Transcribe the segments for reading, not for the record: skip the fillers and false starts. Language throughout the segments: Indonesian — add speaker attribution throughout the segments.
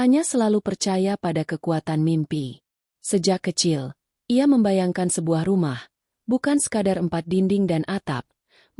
Speaker 1: Anya selalu percaya pada kekuatan mimpi. Sejak kecil, ia membayangkan sebuah rumah, bukan sekadar 4 dinding dan atap,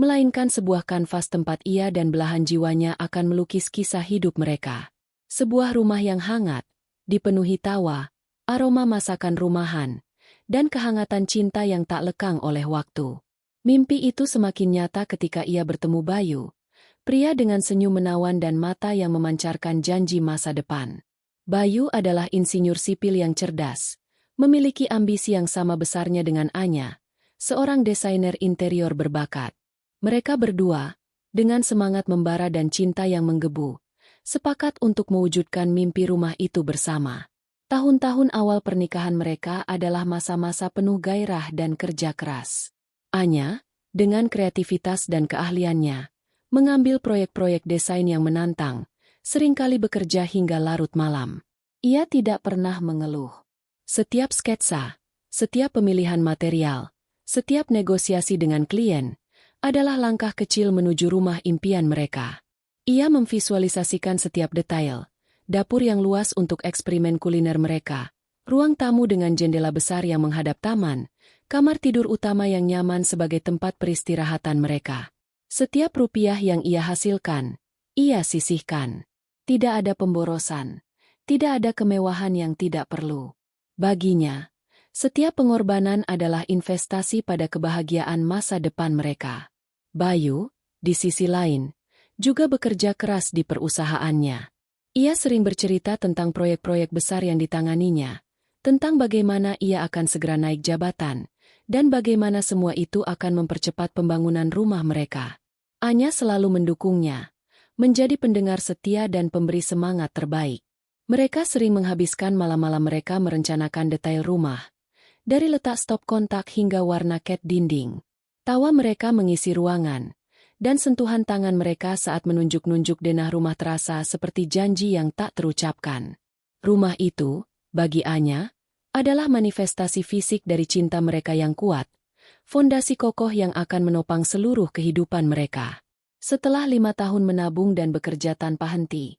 Speaker 1: melainkan sebuah kanvas tempat ia dan belahan jiwanya akan melukis kisah hidup mereka. Sebuah rumah yang hangat, dipenuhi tawa, aroma masakan rumahan, dan kehangatan cinta yang tak lekang oleh waktu. Mimpi itu semakin nyata ketika ia bertemu Bayu, pria dengan senyum menawan dan mata yang memancarkan janji masa depan. Bayu adalah insinyur sipil yang cerdas, memiliki ambisi yang sama besarnya dengan Anya, seorang desainer interior berbakat. Mereka berdua, dengan semangat membara dan cinta yang menggebu, sepakat untuk mewujudkan mimpi rumah itu bersama. Tahun-tahun awal pernikahan mereka adalah masa-masa penuh gairah dan kerja keras. Anya, dengan kreativitas dan keahliannya, mengambil proyek-proyek desain yang menantang, seringkali bekerja hingga larut malam. Ia tidak pernah mengeluh. Setiap sketsa, setiap pemilihan material, setiap negosiasi dengan klien, adalah langkah kecil menuju rumah impian mereka. Ia memvisualisasikan setiap detail, dapur yang luas untuk eksperimen kuliner mereka, ruang tamu dengan jendela besar yang menghadap taman, kamar tidur utama yang nyaman sebagai tempat peristirahatan mereka. Setiap rupiah yang ia hasilkan, ia sisihkan. Tidak ada pemborosan, tidak ada kemewahan yang tidak perlu. Baginya, setiap pengorbanan adalah investasi pada kebahagiaan masa depan mereka. Bayu, di sisi lain, juga bekerja keras di perusahaannya. Ia sering bercerita tentang proyek-proyek besar yang ditanganinya, tentang bagaimana ia akan segera naik jabatan, dan bagaimana semua itu akan mempercepat pembangunan rumah mereka. Anya selalu mendukungnya, menjadi pendengar setia dan pemberi semangat terbaik. Mereka sering menghabiskan malam-malam mereka merencanakan detail rumah, dari letak stop kontak hingga warna cat dinding. Tawa mereka mengisi ruangan, dan sentuhan tangan mereka saat menunjuk-nunjuk denah rumah terasa seperti janji yang tak terucapkan. Rumah itu, bagi Anya, adalah manifestasi fisik dari cinta mereka yang kuat, fondasi kokoh yang akan menopang seluruh kehidupan mereka. Setelah 5 tahun menabung dan bekerja tanpa henti,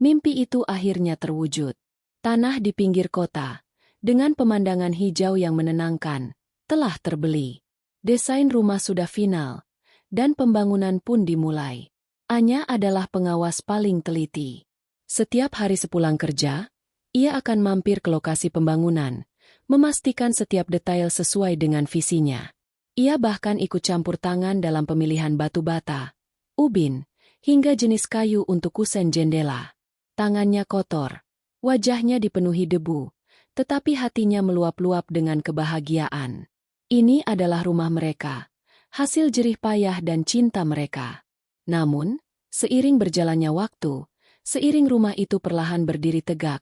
Speaker 1: mimpi itu akhirnya terwujud. Tanah di pinggir kota, dengan pemandangan hijau yang menenangkan, telah terbeli. Desain rumah sudah final, dan pembangunan pun dimulai. Anya adalah pengawas paling teliti. Setiap hari sepulang kerja, ia akan mampir ke lokasi pembangunan, memastikan setiap detail sesuai dengan visinya. Ia bahkan ikut campur tangan dalam pemilihan batu bata, ubin, hingga jenis kayu untuk kusen jendela. Tangannya kotor, wajahnya dipenuhi debu, tetapi hatinya meluap-luap dengan kebahagiaan. Ini adalah rumah mereka, hasil jerih payah dan cinta mereka. Namun, seiring berjalannya waktu, seiring rumah itu perlahan berdiri tegak,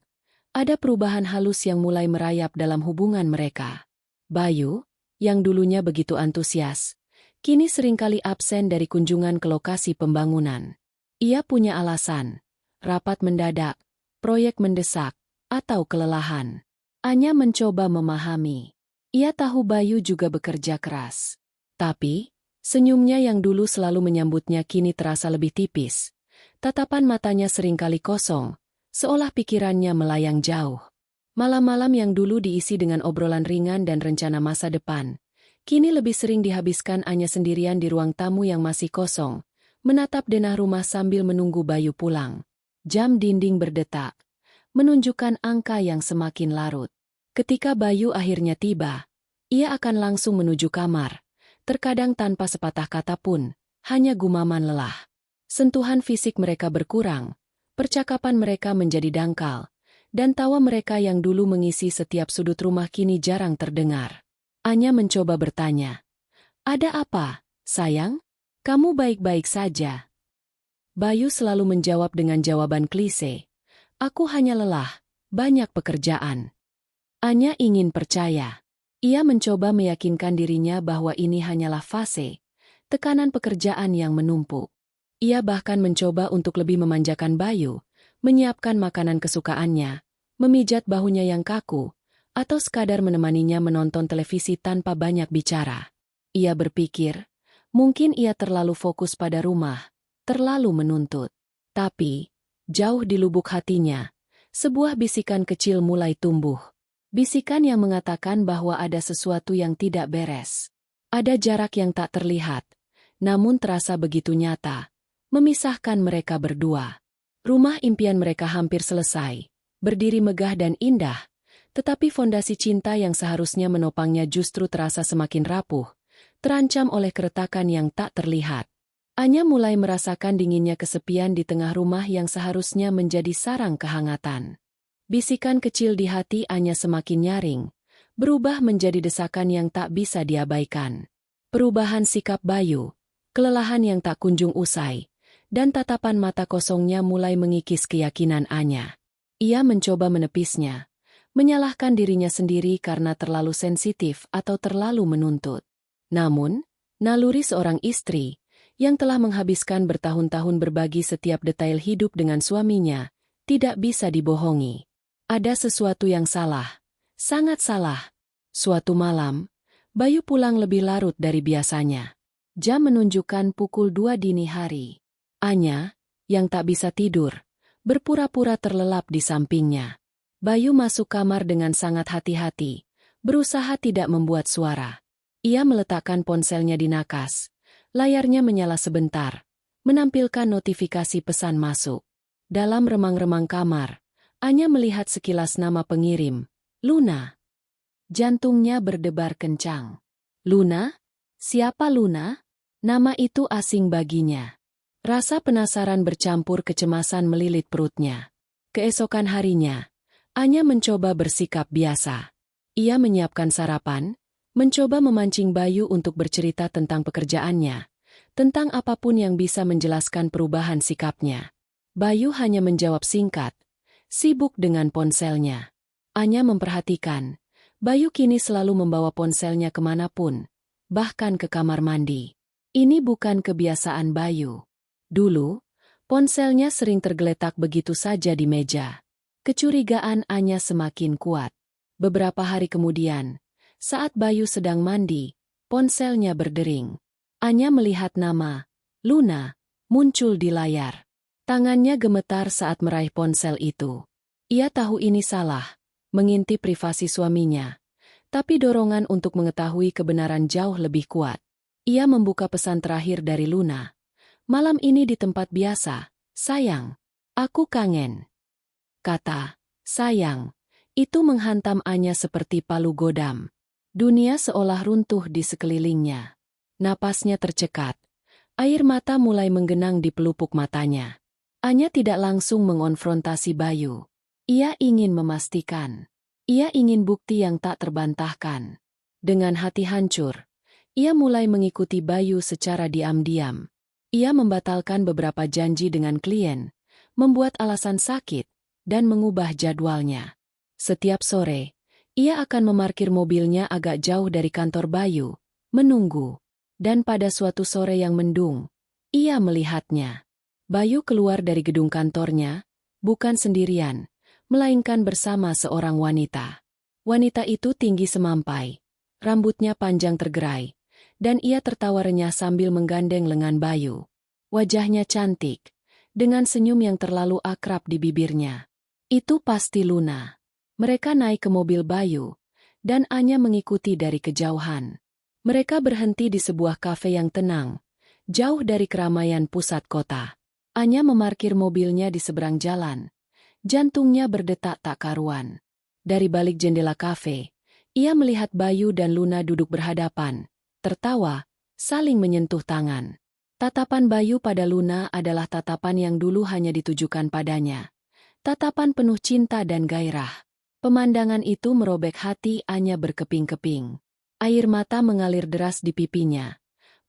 Speaker 1: ada perubahan halus yang mulai merayap dalam hubungan mereka. Bayu, yang dulunya begitu antusias, kini seringkali absen dari kunjungan ke lokasi pembangunan. Ia punya alasan, rapat mendadak, proyek mendesak, atau kelelahan. Anya mencoba memahami. Ia tahu Bayu juga bekerja keras. Tapi, senyumnya yang dulu selalu menyambutnya kini terasa lebih tipis. Tatapan matanya seringkali kosong, seolah pikirannya melayang jauh. Malam-malam yang dulu diisi dengan obrolan ringan dan rencana masa depan, kini lebih sering dihabiskan Anya sendirian di ruang tamu yang masih kosong, menatap denah rumah sambil menunggu Bayu pulang. Jam dinding berdetak, menunjukkan angka yang semakin larut. Ketika Bayu akhirnya tiba, ia akan langsung menuju kamar, terkadang tanpa sepatah kata pun, hanya gumaman lelah. Sentuhan fisik mereka berkurang, percakapan mereka menjadi dangkal, dan tawa mereka yang dulu mengisi setiap sudut rumah kini jarang terdengar. Anya mencoba bertanya, "Ada apa, sayang? Kamu baik-baik saja?" Bayu selalu menjawab dengan jawaban klise, "Aku hanya lelah, banyak pekerjaan." Anya ingin percaya. Ia mencoba meyakinkan dirinya bahwa ini hanyalah fase, tekanan pekerjaan yang menumpuk. Ia bahkan mencoba untuk lebih memanjakan Bayu, menyiapkan makanan kesukaannya, memijat bahunya yang kaku, atau sekadar menemaninya menonton televisi tanpa banyak bicara. Ia berpikir, mungkin ia terlalu fokus pada rumah, terlalu menuntut. Tapi, jauh di lubuk hatinya, sebuah bisikan kecil mulai tumbuh. Bisikan yang mengatakan bahwa ada sesuatu yang tidak beres. Ada jarak yang tak terlihat, namun terasa begitu nyata, memisahkan mereka berdua. Rumah impian mereka hampir selesai, berdiri megah dan indah, tetapi fondasi cinta yang seharusnya menopangnya justru terasa semakin rapuh, terancam oleh keretakan yang tak terlihat. Anya mulai merasakan dinginnya kesepian di tengah rumah yang seharusnya menjadi sarang kehangatan. Bisikan kecil di hati Anya semakin nyaring, berubah menjadi desakan yang tak bisa diabaikan. Perubahan sikap Bayu, kelelahan yang tak kunjung usai, dan tatapan mata kosongnya mulai mengikis keyakinan Anya. Ia mencoba menepisnya, menyalahkan dirinya sendiri karena terlalu sensitif atau terlalu menuntut. Namun, naluri seorang istri, yang telah menghabiskan bertahun-tahun berbagi setiap detail hidup dengan suaminya, tidak bisa dibohongi. Ada sesuatu yang salah, sangat salah. Suatu malam, Bayu pulang lebih larut dari biasanya. Jam menunjukkan pukul 2 dini hari. Anya, yang tak bisa tidur, berpura-pura terlelap di sampingnya. Bayu masuk kamar dengan sangat hati-hati, berusaha tidak membuat suara. Ia meletakkan ponselnya di nakas. Layarnya menyala sebentar, menampilkan notifikasi pesan masuk. Dalam remang-remang kamar, Anya melihat sekilas nama pengirim, Luna. Jantungnya berdebar kencang. Luna? Siapa Luna? Nama itu asing baginya. Rasa penasaran bercampur kecemasan melilit perutnya. Keesokan harinya, Anya mencoba bersikap biasa. Ia menyiapkan sarapan, mencoba memancing Bayu untuk bercerita tentang pekerjaannya, tentang apapun yang bisa menjelaskan perubahan sikapnya. Bayu hanya menjawab singkat, sibuk dengan ponselnya. Anya memperhatikan, Bayu kini selalu membawa ponselnya kemanapun, bahkan ke kamar mandi. Ini bukan kebiasaan Bayu. Dulu, ponselnya sering tergeletak begitu saja di meja. Kecurigaan Anya semakin kuat. Beberapa hari kemudian, saat Bayu sedang mandi, ponselnya berdering. Anya melihat nama, Luna, muncul di layar. Tangannya gemetar saat meraih ponsel itu. Ia tahu ini salah, mengintip privasi suaminya. Tapi dorongan untuk mengetahui kebenaran jauh lebih kuat. Ia membuka pesan terakhir dari Luna. Malam ini di tempat biasa, sayang. Aku kangen. Kata, sayang, itu menghantam Anya seperti palu godam. Dunia seolah runtuh di sekelilingnya. Napasnya tercekat. Air mata mulai menggenang di pelupuk matanya. Anya tidak langsung mengonfrontasi Bayu. Ia ingin memastikan. Ia ingin bukti yang tak terbantahkan. Dengan hati hancur, ia mulai mengikuti Bayu secara diam-diam. Ia membatalkan beberapa janji dengan klien, membuat alasan sakit, dan mengubah jadwalnya. Setiap sore, ia akan memarkir mobilnya agak jauh dari kantor Bayu, menunggu. Dan pada suatu sore yang mendung, ia melihatnya. Bayu keluar dari gedung kantornya, bukan sendirian, melainkan bersama seorang wanita. Wanita itu tinggi semampai, rambutnya panjang tergerai, dan ia tertawa renyah sambil menggandeng lengan Bayu. Wajahnya cantik, dengan senyum yang terlalu akrab di bibirnya. Itu pasti Luna. Mereka naik ke mobil Bayu, dan Anya mengikuti dari kejauhan. Mereka berhenti di sebuah kafe yang tenang, jauh dari keramaian pusat kota. Anya memarkir mobilnya di seberang jalan. Jantungnya berdetak tak karuan. Dari balik jendela kafe, ia melihat Bayu dan Luna duduk berhadapan, tertawa, saling menyentuh tangan. Tatapan Bayu pada Luna adalah tatapan yang dulu hanya ditujukan padanya. Tatapan penuh cinta dan gairah. Pemandangan itu merobek hati Anya berkeping-keping. Air mata mengalir deras di pipinya,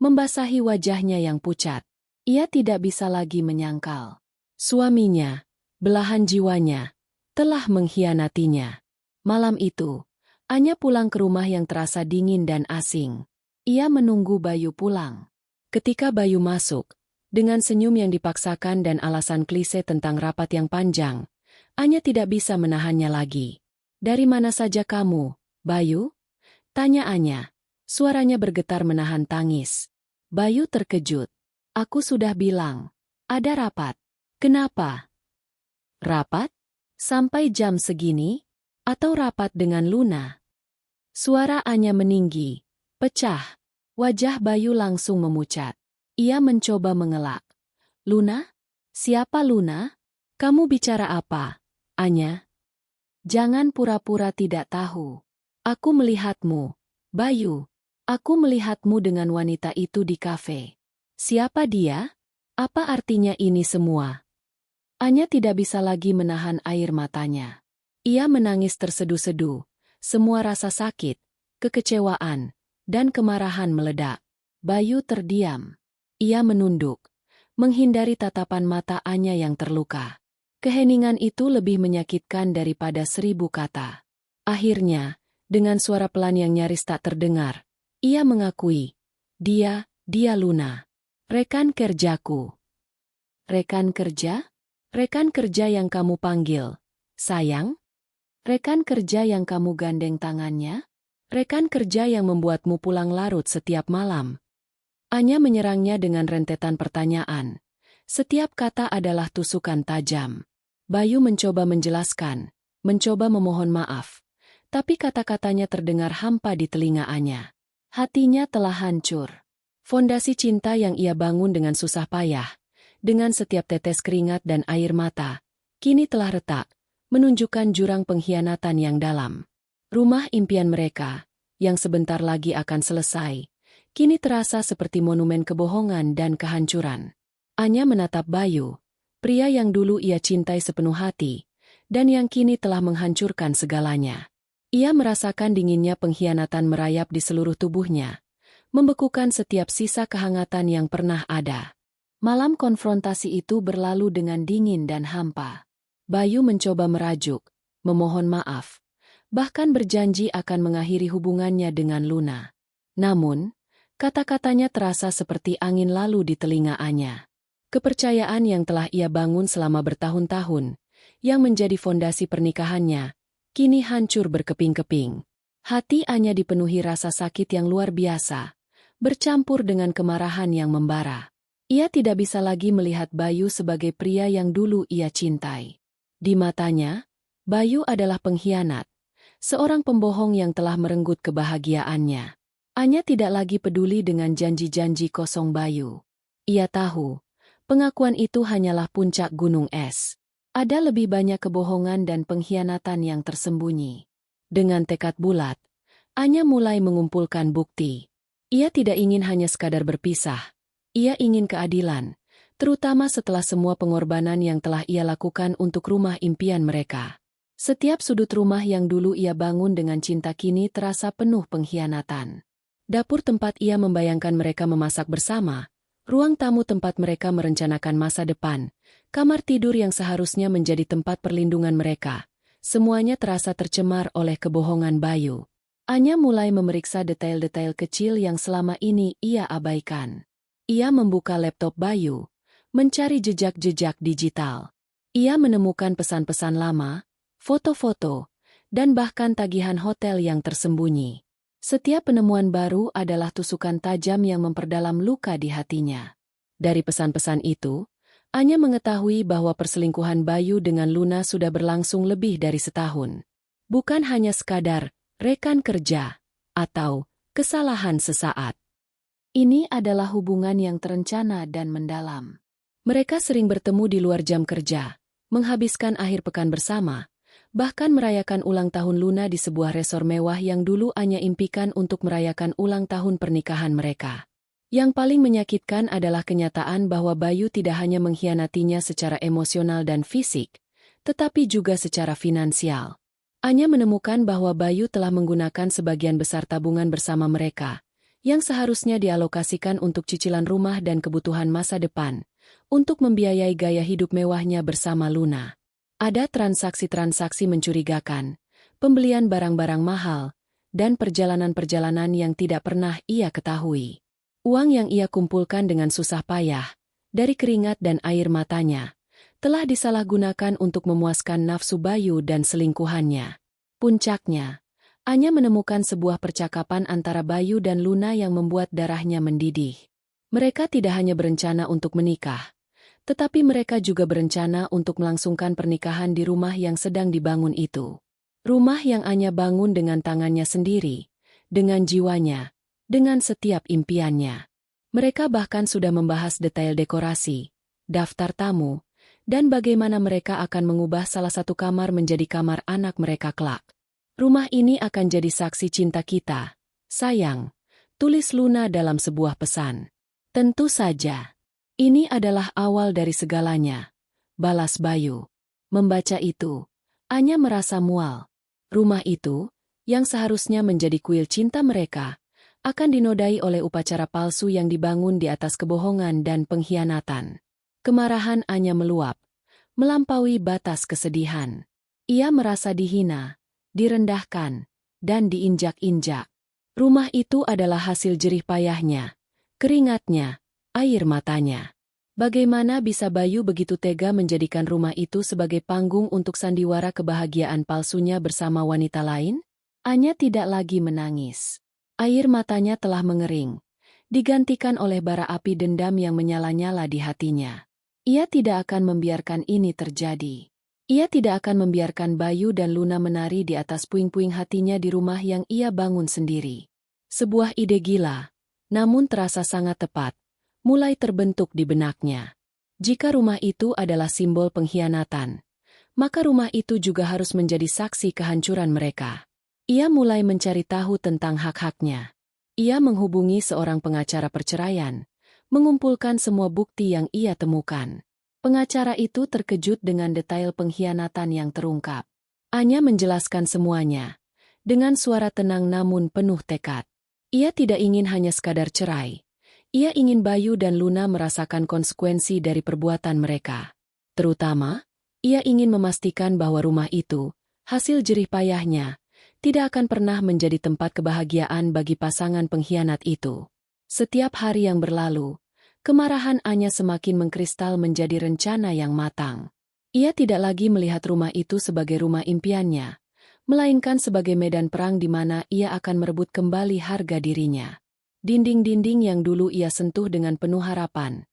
Speaker 1: membasahi wajahnya yang pucat. Ia tidak bisa lagi menyangkal. Suaminya, belahan jiwanya, telah mengkhianatinya. Malam itu, Anya pulang ke rumah yang terasa dingin dan asing. Ia menunggu Bayu pulang. Ketika Bayu masuk, dengan senyum yang dipaksakan dan alasan klise tentang rapat yang panjang, Anya tidak bisa menahannya lagi. Dari mana saja kamu, Bayu? Tanya Anya. Suaranya bergetar menahan tangis. Bayu terkejut. Aku sudah bilang, ada rapat. Kenapa? Rapat? Sampai jam segini? Atau rapat dengan Luna? Suara Anya meninggi, pecah. Wajah Bayu langsung memucat. Ia mencoba mengelak. Luna? Siapa Luna? Kamu bicara apa, Anya? Jangan pura-pura tidak tahu. Aku melihatmu, Bayu. Aku melihatmu dengan wanita itu di kafe. Siapa dia? Apa artinya ini semua? Anya tidak bisa lagi menahan air matanya. Ia menangis terseduh-seduh. Semua rasa sakit, kekecewaan, dan kemarahan meledak. Bayu terdiam. Ia menunduk, menghindari tatapan mata Anya yang terluka. Keheningan itu lebih menyakitkan daripada 1000 kata. Akhirnya, dengan suara pelan yang nyaris tak terdengar, ia mengakui, dia Luna. Rekan kerjaku. Rekan kerja? Rekan kerja yang kamu panggil, sayang? Rekan kerja yang kamu gandeng tangannya? Rekan kerja yang membuatmu pulang larut setiap malam? Anya menyerangnya dengan rentetan pertanyaan. Setiap kata adalah tusukan tajam. Bayu mencoba menjelaskan, mencoba memohon maaf. Tapi kata-katanya terdengar hampa di telinga Anya. Hatinya telah hancur. Fondasi cinta yang ia bangun dengan susah payah, dengan setiap tetes keringat dan air mata, kini telah retak, menunjukkan jurang pengkhianatan yang dalam. Rumah impian mereka, yang sebentar lagi akan selesai, kini terasa seperti monumen kebohongan dan kehancuran. Anya menatap Bayu, pria yang dulu ia cintai sepenuh hati, dan yang kini telah menghancurkan segalanya. Ia merasakan dinginnya pengkhianatan merayap di seluruh tubuhnya, membekukan setiap sisa kehangatan yang pernah ada. Malam konfrontasi itu berlalu dengan dingin dan hampa. Bayu mencoba merajuk, memohon maaf, bahkan berjanji akan mengakhiri hubungannya dengan Luna. Namun, kata-katanya terasa seperti angin lalu di telinga Anya. Kepercayaan yang telah ia bangun selama bertahun-tahun, yang menjadi fondasi pernikahannya, kini hancur berkeping-keping. Hati Anya dipenuhi rasa sakit yang luar biasa, bercampur dengan kemarahan yang membara. Ia tidak bisa lagi melihat Bayu sebagai pria yang dulu ia cintai. Di matanya, Bayu adalah pengkhianat, seorang pembohong yang telah merenggut kebahagiaannya. Anya tidak lagi peduli dengan janji-janji kosong Bayu. Ia tahu, pengakuan itu hanyalah puncak gunung es. Ada lebih banyak kebohongan dan pengkhianatan yang tersembunyi. Dengan tekad bulat, Anya mulai mengumpulkan bukti. Ia tidak ingin hanya sekadar berpisah. Ia ingin keadilan, terutama setelah semua pengorbanan yang telah ia lakukan untuk rumah impian mereka. Setiap sudut rumah yang dulu ia bangun dengan cinta kini terasa penuh pengkhianatan. Dapur tempat ia membayangkan mereka memasak bersama, ruang tamu tempat mereka merencanakan masa depan, kamar tidur yang seharusnya menjadi tempat perlindungan mereka, semuanya terasa tercemar oleh kebohongan Bayu. Anya mulai memeriksa detail-detail kecil yang selama ini ia abaikan. Ia membuka laptop Bayu, mencari jejak-jejak digital. Ia menemukan pesan-pesan lama, foto-foto, dan bahkan tagihan hotel yang tersembunyi. Setiap penemuan baru adalah tusukan tajam yang memperdalam luka di hatinya. Dari pesan-pesan itu, Anya mengetahui bahwa perselingkuhan Bayu dengan Luna sudah berlangsung lebih dari setahun. Bukan hanya sekadar rekan kerja atau kesalahan sesaat. Ini adalah hubungan yang terencana dan mendalam. Mereka sering bertemu di luar jam kerja, menghabiskan akhir pekan bersama, bahkan merayakan ulang tahun Luna di sebuah resor mewah yang dulu Anya impikan untuk merayakan ulang tahun pernikahan mereka. Yang paling menyakitkan adalah kenyataan bahwa Bayu tidak hanya mengkhianatinya secara emosional dan fisik, tetapi juga secara finansial. Anya menemukan bahwa Bayu telah menggunakan sebagian besar tabungan bersama mereka, yang seharusnya dialokasikan untuk cicilan rumah dan kebutuhan masa depan, untuk membiayai gaya hidup mewahnya bersama Luna. Ada transaksi-transaksi mencurigakan, pembelian barang-barang mahal, dan perjalanan-perjalanan yang tidak pernah ia ketahui. Uang yang ia kumpulkan dengan susah payah, dari keringat dan air matanya, telah disalahgunakan untuk memuaskan nafsu Bayu dan selingkuhannya. Puncaknya, Anya menemukan sebuah percakapan antara Bayu dan Luna yang membuat darahnya mendidih. Mereka tidak hanya berencana untuk menikah, Tetapi mereka juga berencana untuk melangsungkan pernikahan di rumah yang sedang dibangun itu. Rumah yang Anya bangun dengan tangannya sendiri, dengan jiwanya, dengan setiap impiannya. Mereka bahkan sudah membahas detail dekorasi, daftar tamu, dan bagaimana mereka akan mengubah salah satu kamar menjadi kamar anak mereka kelak. Rumah ini akan jadi saksi cinta kita, sayang, tulis Luna dalam sebuah pesan. Tentu saja. Ini adalah awal dari segalanya, balas Bayu. Membaca itu, Anya merasa mual. Rumah itu, yang seharusnya menjadi kuil cinta mereka, akan dinodai oleh upacara palsu yang dibangun di atas kebohongan dan pengkhianatan. Kemarahan Anya meluap, melampaui batas kesedihan. Ia merasa dihina, direndahkan, dan diinjak-injak. Rumah itu adalah hasil jerih payahnya, keringatnya, air matanya. Bagaimana bisa Bayu begitu tega menjadikan rumah itu sebagai panggung untuk sandiwara kebahagiaan palsunya bersama wanita lain? Anya tidak lagi menangis. Air matanya telah mengering, digantikan oleh bara api dendam yang menyala-nyala di hatinya. Ia tidak akan membiarkan ini terjadi. Ia tidak akan membiarkan Bayu dan Luna menari di atas puing-puing hatinya di rumah yang ia bangun sendiri. Sebuah ide gila, namun terasa sangat tepat, mulai terbentuk di benaknya. Jika rumah itu adalah simbol pengkhianatan, maka rumah itu juga harus menjadi saksi kehancuran mereka. Ia mulai mencari tahu tentang hak-haknya. Ia menghubungi seorang pengacara perceraian, mengumpulkan semua bukti yang ia temukan. Pengacara itu terkejut dengan detail pengkhianatan yang terungkap. Anya menjelaskan semuanya, dengan suara tenang namun penuh tekad. Ia tidak ingin hanya sekadar cerai. Ia ingin Bayu dan Luna merasakan konsekuensi dari perbuatan mereka. Terutama, ia ingin memastikan bahwa rumah itu, hasil jerih payahnya, tidak akan pernah menjadi tempat kebahagiaan bagi pasangan pengkhianat itu. Setiap hari yang berlalu, kemarahan Anya semakin mengkristal menjadi rencana yang matang. Ia tidak lagi melihat rumah itu sebagai rumah impiannya, melainkan sebagai medan perang di mana ia akan merebut kembali harga dirinya. Dinding-dinding yang dulu ia sentuh dengan penuh harapan,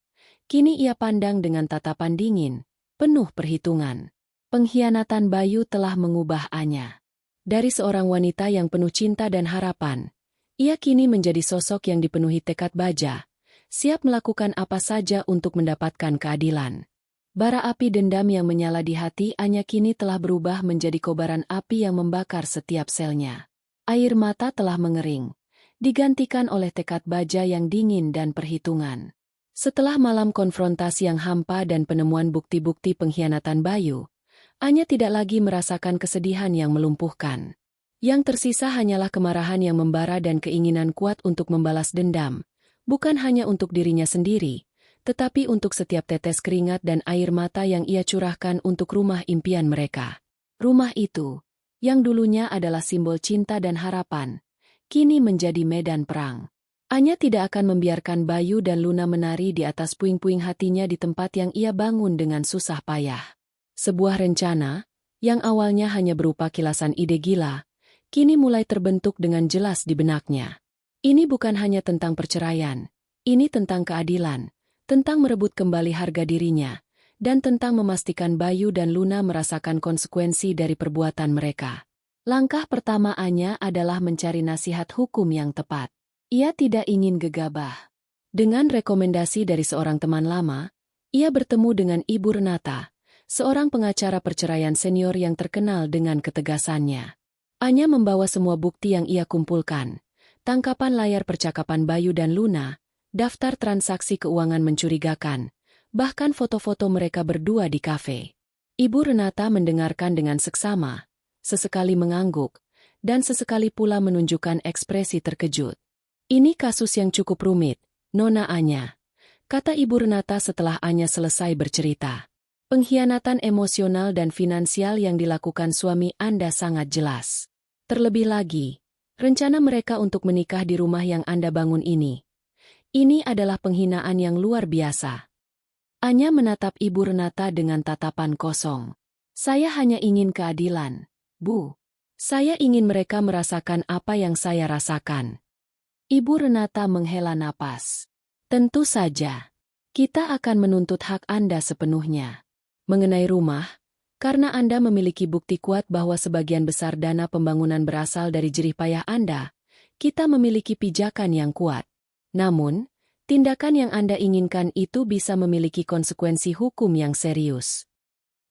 Speaker 1: kini ia pandang dengan tatapan dingin, penuh perhitungan. Pengkhianatan Bayu telah mengubah Anya. Dari seorang wanita yang penuh cinta dan harapan, ia kini menjadi sosok yang dipenuhi tekad baja, siap melakukan apa saja untuk mendapatkan keadilan. Bara api dendam yang menyala di hati Anya kini telah berubah menjadi kobaran api yang membakar setiap selnya. Air mata telah mengering, digantikan oleh tekad baja yang dingin dan perhitungan. Setelah malam konfrontasi yang hampa dan penemuan bukti-bukti pengkhianatan Bayu, Anya tidak lagi merasakan kesedihan yang melumpuhkan. Yang tersisa hanyalah kemarahan yang membara dan keinginan kuat untuk membalas dendam, bukan hanya untuk dirinya sendiri, tetapi untuk setiap tetes keringat dan air mata yang ia curahkan untuk rumah impian mereka. Rumah itu, yang dulunya adalah simbol cinta dan harapan, kini menjadi medan perang. Anya tidak akan membiarkan Bayu dan Luna menari di atas puing-puing hatinya di tempat yang ia bangun dengan susah payah. Sebuah rencana, yang awalnya hanya berupa kilasan ide gila, kini mulai terbentuk dengan jelas di benaknya. Ini bukan hanya tentang perceraian, ini tentang keadilan, tentang merebut kembali harga dirinya, dan tentang memastikan Bayu dan Luna merasakan konsekuensi dari perbuatan mereka. Langkah pertama Anya adalah mencari nasihat hukum yang tepat. Ia tidak ingin gegabah. Dengan rekomendasi dari seorang teman lama, ia bertemu dengan Ibu Renata, seorang pengacara perceraian senior yang terkenal dengan ketegasannya. Anya membawa semua bukti yang ia kumpulkan, tangkapan layar percakapan Bayu dan Luna, daftar transaksi keuangan mencurigakan, bahkan foto-foto mereka berdua di kafe. Ibu Renata mendengarkan dengan seksama, sesekali mengangguk, dan sesekali pula menunjukkan ekspresi terkejut. Ini kasus yang cukup rumit, Nona Anya, kata Ibu Renata setelah Anya selesai bercerita. Pengkhianatan emosional dan finansial yang dilakukan suami Anda sangat jelas. Terlebih lagi, rencana mereka untuk menikah di rumah yang Anda bangun ini. Ini adalah penghinaan yang luar biasa. Anya menatap Ibu Renata dengan tatapan kosong. Saya hanya ingin keadilan, Bu. Saya ingin mereka merasakan apa yang saya rasakan. Ibu Renata menghela napas. Tentu saja. Kita akan menuntut hak Anda sepenuhnya. Mengenai rumah, karena Anda memiliki bukti kuat bahwa sebagian besar dana pembangunan berasal dari jerih payah Anda, kita memiliki pijakan yang kuat. Namun, tindakan yang Anda inginkan itu bisa memiliki konsekuensi hukum yang serius.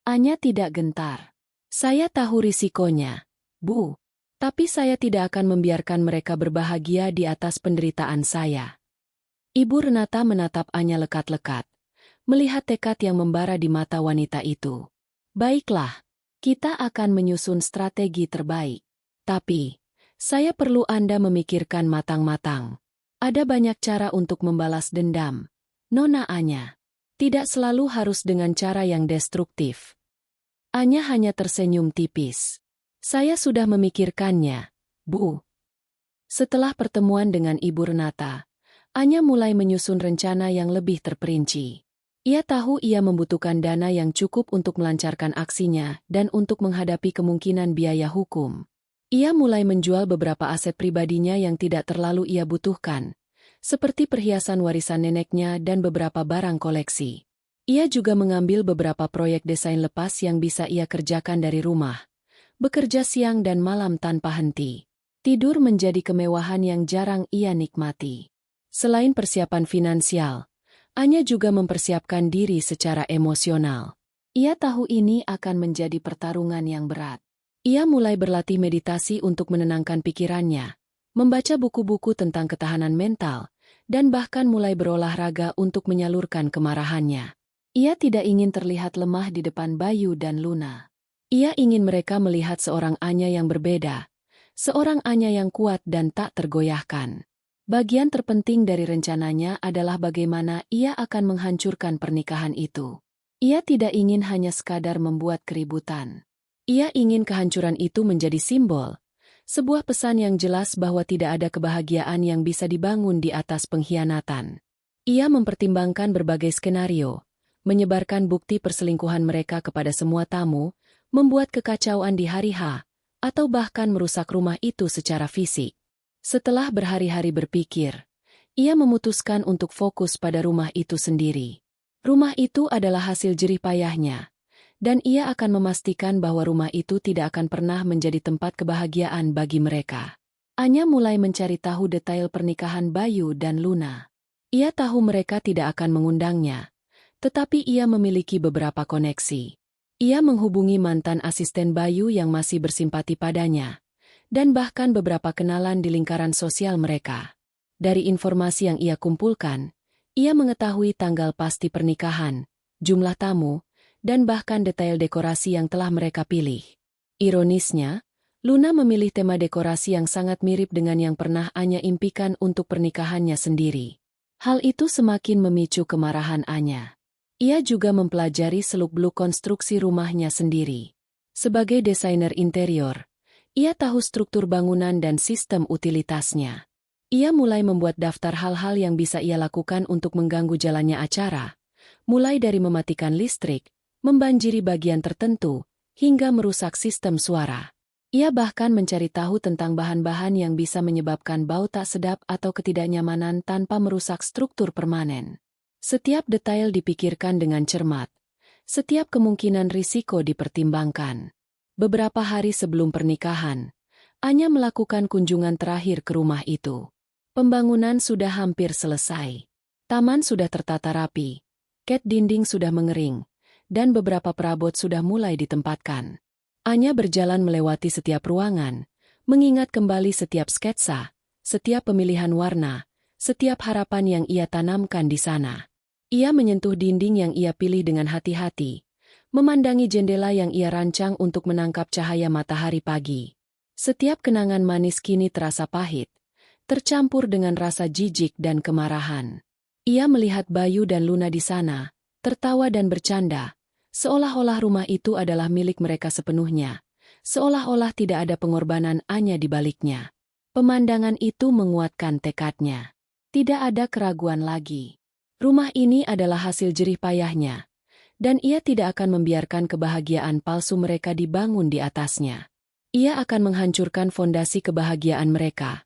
Speaker 1: Anya tidak gentar. Saya tahu risikonya, Bu. Tapi saya tidak akan membiarkan mereka berbahagia di atas penderitaan saya. Ibu Renata menatap Anya lekat-lekat, melihat tekad yang membara di mata wanita itu. Baiklah, kita akan menyusun strategi terbaik. Tapi, saya perlu Anda memikirkan matang-matang. Ada banyak cara untuk membalas dendam, Nona Anya. Tidak selalu harus dengan cara yang destruktif. Anya hanya tersenyum tipis. Saya sudah memikirkannya, Bu. Setelah pertemuan dengan Ibu Renata, Anya mulai menyusun rencana yang lebih terperinci. Ia tahu ia membutuhkan dana yang cukup untuk melancarkan aksinya dan untuk menghadapi kemungkinan biaya hukum. Ia mulai menjual beberapa aset pribadinya yang tidak terlalu ia butuhkan, seperti perhiasan warisan neneknya dan beberapa barang koleksi. Ia juga mengambil beberapa proyek desain lepas yang bisa ia kerjakan dari rumah, bekerja siang dan malam tanpa henti. Tidur menjadi kemewahan yang jarang ia nikmati. Selain persiapan finansial, Anya juga mempersiapkan diri secara emosional. Ia tahu ini akan menjadi pertarungan yang berat. Ia mulai berlatih meditasi untuk menenangkan pikirannya, membaca buku-buku tentang ketahanan mental, dan bahkan mulai berolahraga untuk menyalurkan kemarahannya. Ia tidak ingin terlihat lemah di depan Bayu dan Luna. Ia ingin mereka melihat seorang Anya yang berbeda, seorang Anya yang kuat dan tak tergoyahkan. Bagian terpenting dari rencananya adalah bagaimana ia akan menghancurkan pernikahan itu. Ia tidak ingin hanya sekadar membuat keributan. Ia ingin kehancuran itu menjadi simbol, sebuah pesan yang jelas bahwa tidak ada kebahagiaan yang bisa dibangun di atas pengkhianatan. Ia mempertimbangkan berbagai skenario, menyebarkan bukti perselingkuhan mereka kepada semua tamu, membuat kekacauan di hari H, atau bahkan merusak rumah itu secara fisik. Setelah berhari-hari berpikir, ia memutuskan untuk fokus pada rumah itu sendiri. Rumah itu adalah hasil jerih payahnya, dan ia akan memastikan bahwa rumah itu tidak akan pernah menjadi tempat kebahagiaan bagi mereka. Anya mulai mencari tahu detail pernikahan Bayu dan Luna. Ia tahu mereka tidak akan mengundangnya, tetapi ia memiliki beberapa koneksi. Ia menghubungi mantan asisten Bayu yang masih bersimpati padanya, dan bahkan beberapa kenalan di lingkaran sosial mereka. Dari informasi yang ia kumpulkan, ia mengetahui tanggal pasti pernikahan, jumlah tamu, dan bahkan detail dekorasi yang telah mereka pilih. Ironisnya, Luna memilih tema dekorasi yang sangat mirip dengan yang pernah Anya impikan untuk pernikahannya sendiri. Hal itu semakin memicu kemarahan Anya. Ia juga mempelajari seluk-beluk konstruksi rumahnya sendiri. Sebagai desainer interior, ia tahu struktur bangunan dan sistem utilitasnya. Ia mulai membuat daftar hal-hal yang bisa ia lakukan untuk mengganggu jalannya acara, mulai dari mematikan listrik, membanjiri bagian tertentu, hingga merusak sistem suara. Ia bahkan mencari tahu tentang bahan-bahan yang bisa menyebabkan bau tak sedap atau ketidaknyamanan tanpa merusak struktur permanen. Setiap detail dipikirkan dengan cermat. Setiap kemungkinan risiko dipertimbangkan. Beberapa hari sebelum pernikahan, Anya melakukan kunjungan terakhir ke rumah itu. Pembangunan sudah hampir selesai. Taman sudah tertata rapi, cat dinding sudah mengering, dan beberapa perabot sudah mulai ditempatkan. Anya berjalan melewati setiap ruangan, mengingat kembali setiap sketsa, setiap pemilihan warna, setiap harapan yang ia tanamkan di sana. Ia menyentuh dinding yang ia pilih dengan hati-hati, memandangi jendela yang ia rancang untuk menangkap cahaya matahari pagi. Setiap kenangan manis kini terasa pahit, tercampur dengan rasa jijik dan kemarahan. Ia melihat Bayu dan Luna di sana, tertawa dan bercanda, seolah-olah rumah itu adalah milik mereka sepenuhnya, seolah-olah tidak ada pengorbanan Anya di baliknya. Pemandangan itu menguatkan tekadnya. Tidak ada keraguan lagi. Rumah ini adalah hasil jerih payahnya, dan ia tidak akan membiarkan kebahagiaan palsu mereka dibangun di atasnya. Ia akan menghancurkan fondasi kebahagiaan mereka,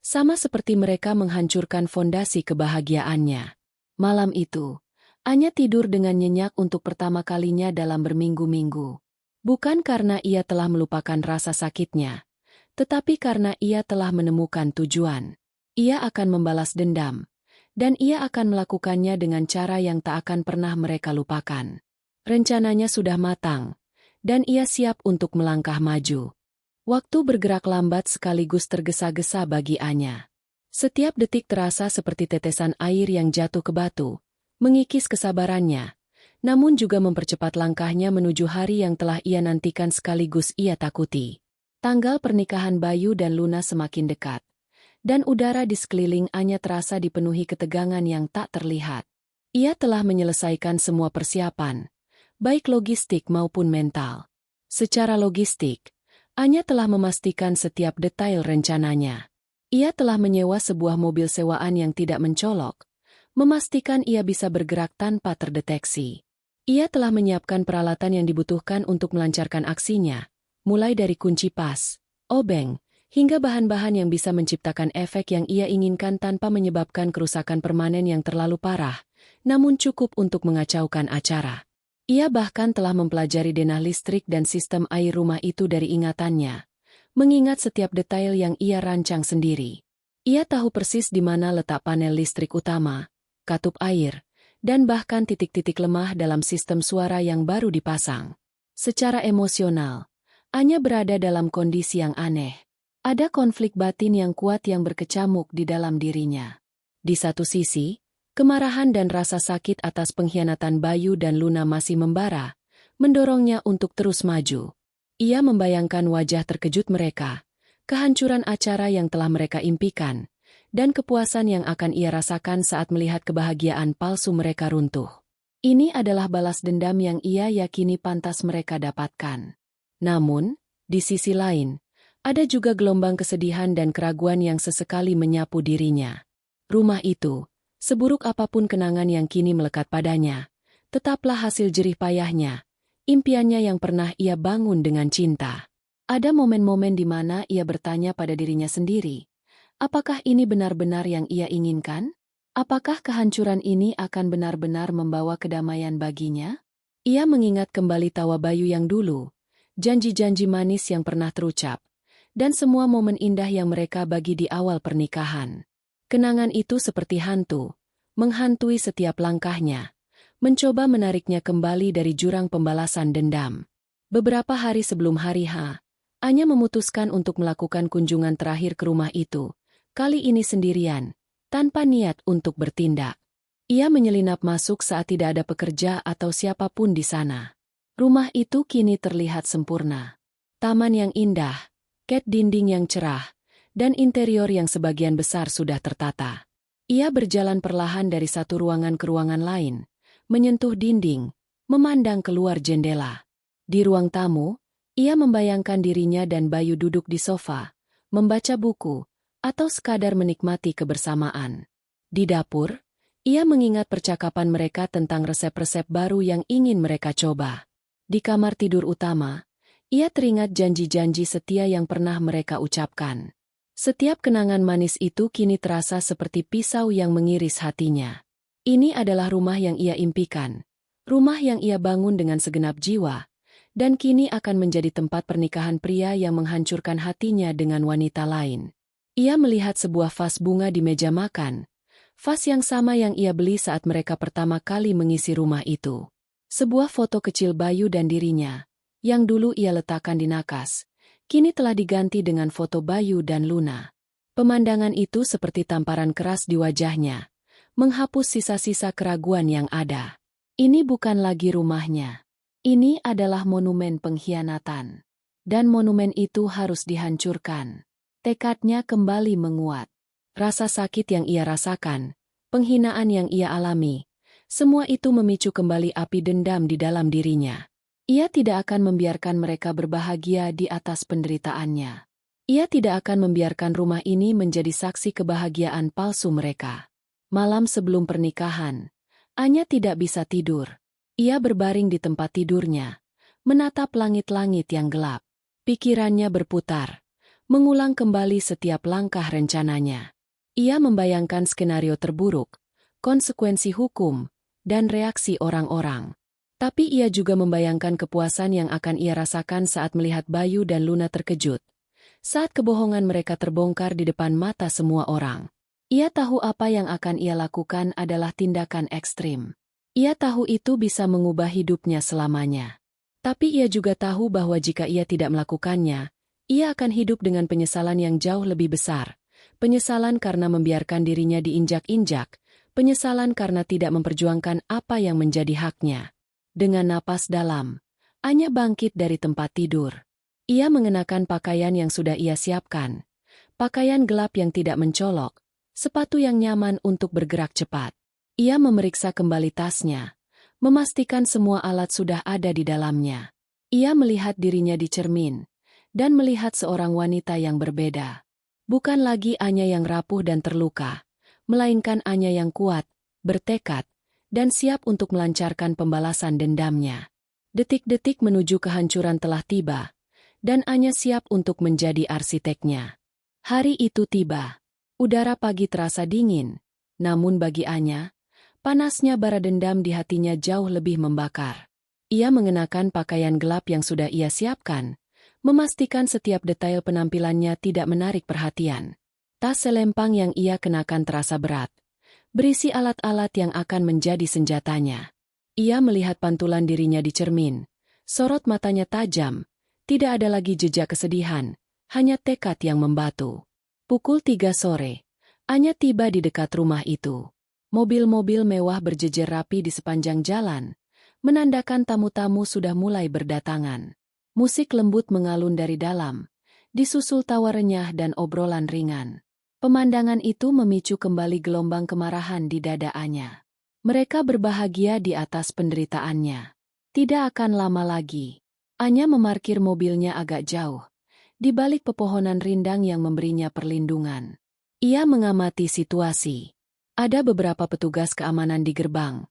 Speaker 1: sama seperti mereka menghancurkan fondasi kebahagiaannya. Malam itu, Anya tidur dengan nyenyak untuk pertama kalinya dalam berminggu-minggu. Bukan karena ia telah melupakan rasa sakitnya, tetapi karena ia telah menemukan tujuan. Ia akan membalas dendam, dan ia akan melakukannya dengan cara yang tak akan pernah mereka lupakan. Rencananya sudah matang, dan ia siap untuk melangkah maju. Waktu bergerak lambat sekaligus tergesa-gesa bagi Anya. Setiap detik terasa seperti tetesan air yang jatuh ke batu, mengikis kesabarannya, namun juga mempercepat langkahnya menuju hari yang telah ia nantikan sekaligus ia takuti. Tanggal pernikahan Bayu dan Luna semakin dekat, dan udara di sekeliling Anya terasa dipenuhi ketegangan yang tak terlihat. Ia telah menyelesaikan semua persiapan, baik logistik maupun mental. Secara logistik, Anya telah memastikan setiap detail rencananya. Ia telah menyewa sebuah mobil sewaan yang tidak mencolok, memastikan ia bisa bergerak tanpa terdeteksi. Ia telah menyiapkan peralatan yang dibutuhkan untuk melancarkan aksinya, mulai dari kunci pas, obeng, hingga bahan-bahan yang bisa menciptakan efek yang ia inginkan tanpa menyebabkan kerusakan permanen yang terlalu parah, namun cukup untuk mengacaukan acara. Ia bahkan telah mempelajari denah listrik dan sistem air rumah itu dari ingatannya, mengingat setiap detail yang ia rancang sendiri. Ia tahu persis di mana letak panel listrik utama, katup air, dan bahkan titik-titik lemah dalam sistem suara yang baru dipasang. Secara emosional, Anya berada dalam kondisi yang aneh. Ada konflik batin yang kuat yang berkecamuk di dalam dirinya. Di satu sisi, kemarahan dan rasa sakit atas pengkhianatan Bayu dan Luna masih membara, mendorongnya untuk terus maju. Ia membayangkan wajah terkejut mereka, kehancuran acara yang telah mereka impikan, dan kepuasan yang akan ia rasakan saat melihat kebahagiaan palsu mereka runtuh. Ini adalah balas dendam yang ia yakini pantas mereka dapatkan. Namun, di sisi lain, ada juga gelombang kesedihan dan keraguan yang sesekali menyapu dirinya. Rumah itu, seburuk apapun kenangan yang kini melekat padanya, tetaplah hasil jerih payahnya, impiannya yang pernah ia bangun dengan cinta. Ada momen-momen di mana ia bertanya pada dirinya sendiri, apakah ini benar-benar yang ia inginkan? Apakah kehancuran ini akan benar-benar membawa kedamaian baginya? Ia mengingat kembali tawa Bayu yang dulu, janji-janji manis yang pernah terucap, dan semua momen indah yang mereka bagi di awal pernikahan. Kenangan itu seperti hantu, menghantui setiap langkahnya, mencoba menariknya kembali dari jurang pembalasan dendam. Beberapa hari sebelum hari H, Anya memutuskan untuk melakukan kunjungan terakhir ke rumah itu, kali ini sendirian, tanpa niat untuk bertindak. Ia menyelinap masuk saat tidak ada pekerja atau siapapun di sana. Rumah itu kini terlihat sempurna. Taman yang indah, cat dinding yang cerah, dan interior yang sebagian besar sudah tertata. Ia berjalan perlahan dari satu ruangan ke ruangan lain, menyentuh dinding, memandang keluar jendela. Di ruang tamu, ia membayangkan dirinya dan Bayu duduk di sofa, membaca buku, atau sekadar menikmati kebersamaan. Di dapur, ia mengingat percakapan mereka tentang resep-resep baru yang ingin mereka coba. Di kamar tidur utama, ia teringat janji-janji setia yang pernah mereka ucapkan. Setiap kenangan manis itu kini terasa seperti pisau yang mengiris hatinya. Ini adalah rumah yang ia impikan, rumah yang ia bangun dengan segenap jiwa, dan kini akan menjadi tempat pernikahan pria yang menghancurkan hatinya dengan wanita lain. Ia melihat sebuah vas bunga di meja makan, vas yang sama yang ia beli saat mereka pertama kali mengisi rumah itu. Sebuah foto kecil Bayu dan dirinya, yang dulu ia letakkan di nakas, kini telah diganti dengan foto Bayu dan Luna. Pemandangan itu seperti tamparan keras di wajahnya, menghapus sisa-sisa keraguan yang ada. Ini bukan lagi rumahnya. Ini adalah monumen pengkhianatan. Dan monumen itu harus dihancurkan. Tekadnya kembali menguat. Rasa sakit yang ia rasakan, penghinaan yang ia alami, semua itu memicu kembali api dendam di dalam dirinya. Ia tidak akan membiarkan mereka berbahagia di atas penderitaannya. Ia tidak akan membiarkan rumah ini menjadi saksi kebahagiaan palsu mereka. Malam sebelum pernikahan, Anya tidak bisa tidur. Ia berbaring di tempat tidurnya, menatap langit-langit yang gelap. Pikirannya berputar, mengulang kembali setiap langkah rencananya. Ia membayangkan skenario terburuk, konsekuensi hukum, dan reaksi orang-orang. Tapi ia juga membayangkan kepuasan yang akan ia rasakan saat melihat Bayu dan Luna terkejut. Saat kebohongan mereka terbongkar di depan mata semua orang. Ia tahu apa yang akan ia lakukan adalah tindakan ekstrim. Ia tahu itu bisa mengubah hidupnya selamanya. Tapi ia juga tahu bahwa jika ia tidak melakukannya, ia akan hidup dengan penyesalan yang jauh lebih besar. Penyesalan karena membiarkan dirinya diinjak-injak, penyesalan karena tidak memperjuangkan apa yang menjadi haknya. Dengan napas dalam, Anya bangkit dari tempat tidur. Ia mengenakan pakaian yang sudah ia siapkan. Pakaian gelap yang tidak mencolok, sepatu yang nyaman untuk bergerak cepat. Ia memeriksa kembali tasnya, memastikan semua alat sudah ada di dalamnya. Ia melihat dirinya di cermin, dan melihat seorang wanita yang berbeda. Bukan lagi Anya yang rapuh dan terluka, melainkan Anya yang kuat, bertekad, dan siap untuk melancarkan pembalasan dendamnya. Detik-detik menuju kehancuran telah tiba, dan Anya siap untuk menjadi arsiteknya. Hari itu tiba. Udara pagi terasa dingin, namun bagi Anya, panasnya bara dendam di hatinya jauh lebih membakar. Ia mengenakan pakaian gelap yang sudah ia siapkan, memastikan setiap detail penampilannya tidak menarik perhatian. Tas selempang yang ia kenakan terasa berat, berisi alat-alat yang akan menjadi senjatanya. Ia melihat pantulan dirinya di cermin. Sorot matanya tajam. Tidak ada lagi jejak kesedihan, hanya tekad yang membatu. Pukul 3 sore, Anya tiba di dekat rumah itu. Mobil-mobil mewah berjejer rapi di sepanjang jalan, menandakan tamu-tamu sudah mulai berdatangan. Musik lembut mengalun dari dalam, disusul tawa renyah dan obrolan ringan. Pemandangan itu memicu kembali gelombang kemarahan di dada Anya. Mereka berbahagia di atas penderitaannya. Tidak akan lama lagi. Anya memarkir mobilnya agak jauh, di balik pepohonan rindang yang memberinya perlindungan. Ia mengamati situasi. Ada beberapa petugas keamanan di gerbang,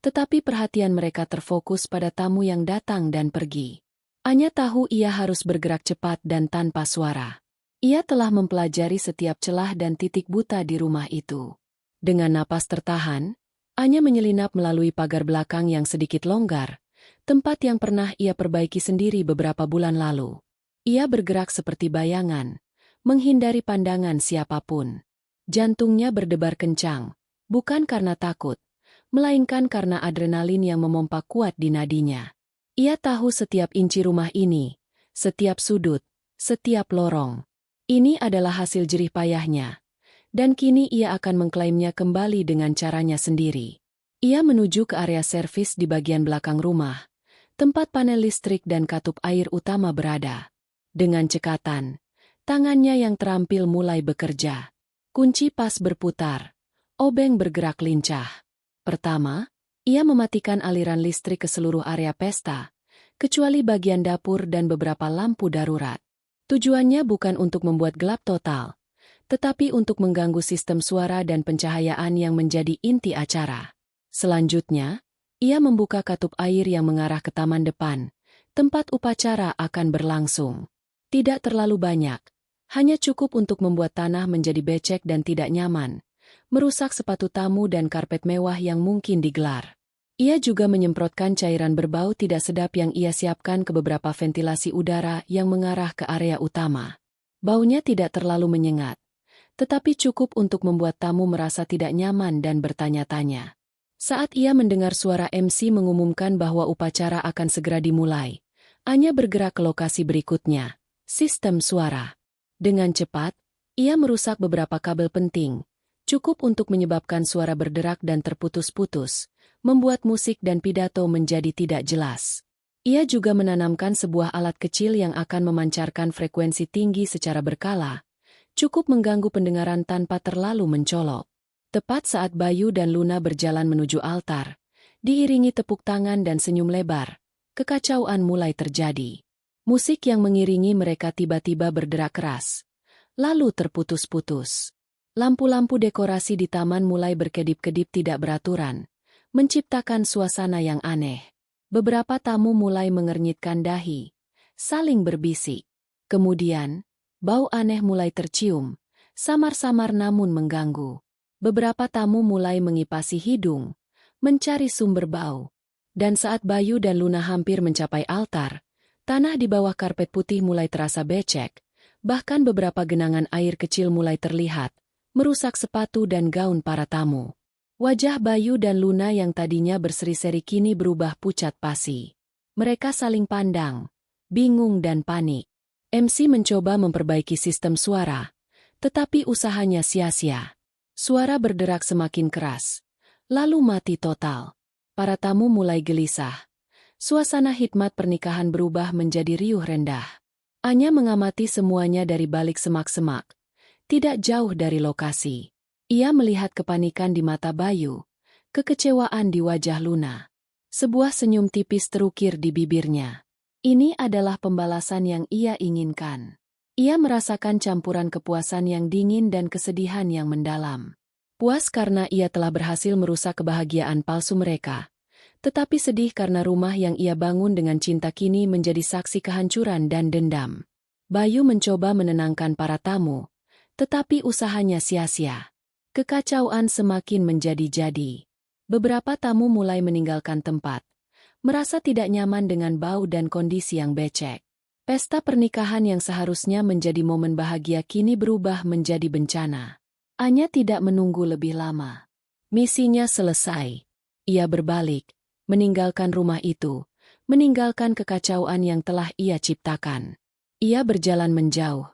Speaker 1: tetapi perhatian mereka terfokus pada tamu yang datang dan pergi. Anya tahu ia harus bergerak cepat dan tanpa suara. Ia telah mempelajari setiap celah dan titik buta di rumah itu. Dengan napas tertahan, Anya menyelinap melalui pagar belakang yang sedikit longgar, tempat yang pernah ia perbaiki sendiri beberapa bulan lalu. Ia bergerak seperti bayangan, menghindari pandangan siapapun. Jantungnya berdebar kencang, bukan karena takut, melainkan karena adrenalin yang memompa kuat di nadinya. Ia tahu setiap inci rumah ini, setiap sudut, setiap lorong. Ini adalah hasil jerih payahnya, dan kini ia akan mengklaimnya kembali dengan caranya sendiri. Ia menuju ke area servis di bagian belakang rumah, tempat panel listrik dan katup air utama berada. Dengan cekatan, tangannya yang terampil mulai bekerja. Kunci pas berputar, obeng bergerak lincah. Pertama, ia mematikan aliran listrik ke seluruh area pesta, kecuali bagian dapur dan beberapa lampu darurat. Tujuannya bukan untuk membuat gelap total, tetapi untuk mengganggu sistem suara dan pencahayaan yang menjadi inti acara. Selanjutnya, ia membuka katup air yang mengarah ke taman depan, tempat upacara akan berlangsung. Tidak terlalu banyak, hanya cukup untuk membuat tanah menjadi becek dan tidak nyaman, merusak sepatu tamu dan karpet mewah yang mungkin digelar. Ia juga menyemprotkan cairan berbau tidak sedap yang ia siapkan ke beberapa ventilasi udara yang mengarah ke area utama. Baunya tidak terlalu menyengat, tetapi cukup untuk membuat tamu merasa tidak nyaman dan bertanya-tanya. Saat ia mendengar suara MC mengumumkan bahwa upacara akan segera dimulai, Anya bergerak ke lokasi berikutnya, sistem suara. Dengan cepat, ia merusak beberapa kabel penting, cukup untuk menyebabkan suara berderak dan terputus-putus, membuat musik dan pidato menjadi tidak jelas. Ia juga menanamkan sebuah alat kecil yang akan memancarkan frekuensi tinggi secara berkala, cukup mengganggu pendengaran tanpa terlalu mencolok. Tepat saat Bayu dan Luna berjalan menuju altar, diiringi tepuk tangan dan senyum lebar, kekacauan mulai terjadi. Musik yang mengiringi mereka tiba-tiba berderak keras, lalu terputus-putus. Lampu-lampu dekorasi di taman mulai berkedip-kedip tidak beraturan, menciptakan suasana yang aneh. Beberapa tamu mulai mengernyitkan dahi, saling berbisik. Kemudian, bau aneh mulai tercium, samar-samar namun mengganggu. Beberapa tamu mulai mengipasi hidung, mencari sumber bau. Dan saat Bayu dan Luna hampir mencapai altar, tanah di bawah karpet putih mulai terasa becek, bahkan beberapa genangan air kecil mulai terlihat, merusak sepatu dan gaun para tamu. Wajah Bayu dan Luna yang tadinya berseri-seri kini berubah pucat pasi. Mereka saling pandang, bingung dan panik. MC mencoba memperbaiki sistem suara, tetapi usahanya sia-sia. Suara berderak semakin keras, lalu mati total. Para tamu mulai gelisah. Suasana hikmat pernikahan berubah menjadi riuh rendah. Anya mengamati semuanya dari balik semak-semak, tidak jauh dari lokasi. Ia melihat kepanikan di mata Bayu, kekecewaan di wajah Luna. Sebuah senyum tipis terukir di bibirnya. Ini adalah pembalasan yang ia inginkan. Ia merasakan campuran kepuasan yang dingin dan kesedihan yang mendalam. Puas karena ia telah berhasil merusak kebahagiaan palsu mereka. Tetapi sedih karena rumah yang ia bangun dengan cinta kini menjadi saksi kehancuran dan dendam. Bayu mencoba menenangkan para tamu, tetapi usahanya sia-sia. Kekacauan semakin menjadi-jadi. Beberapa tamu mulai meninggalkan tempat, merasa tidak nyaman dengan bau dan kondisi yang becek. Pesta pernikahan yang seharusnya menjadi momen bahagia kini berubah menjadi bencana. Anya tidak menunggu lebih lama. Misinya selesai. Ia berbalik, meninggalkan rumah itu, meninggalkan kekacauan yang telah ia ciptakan. Ia berjalan menjauh.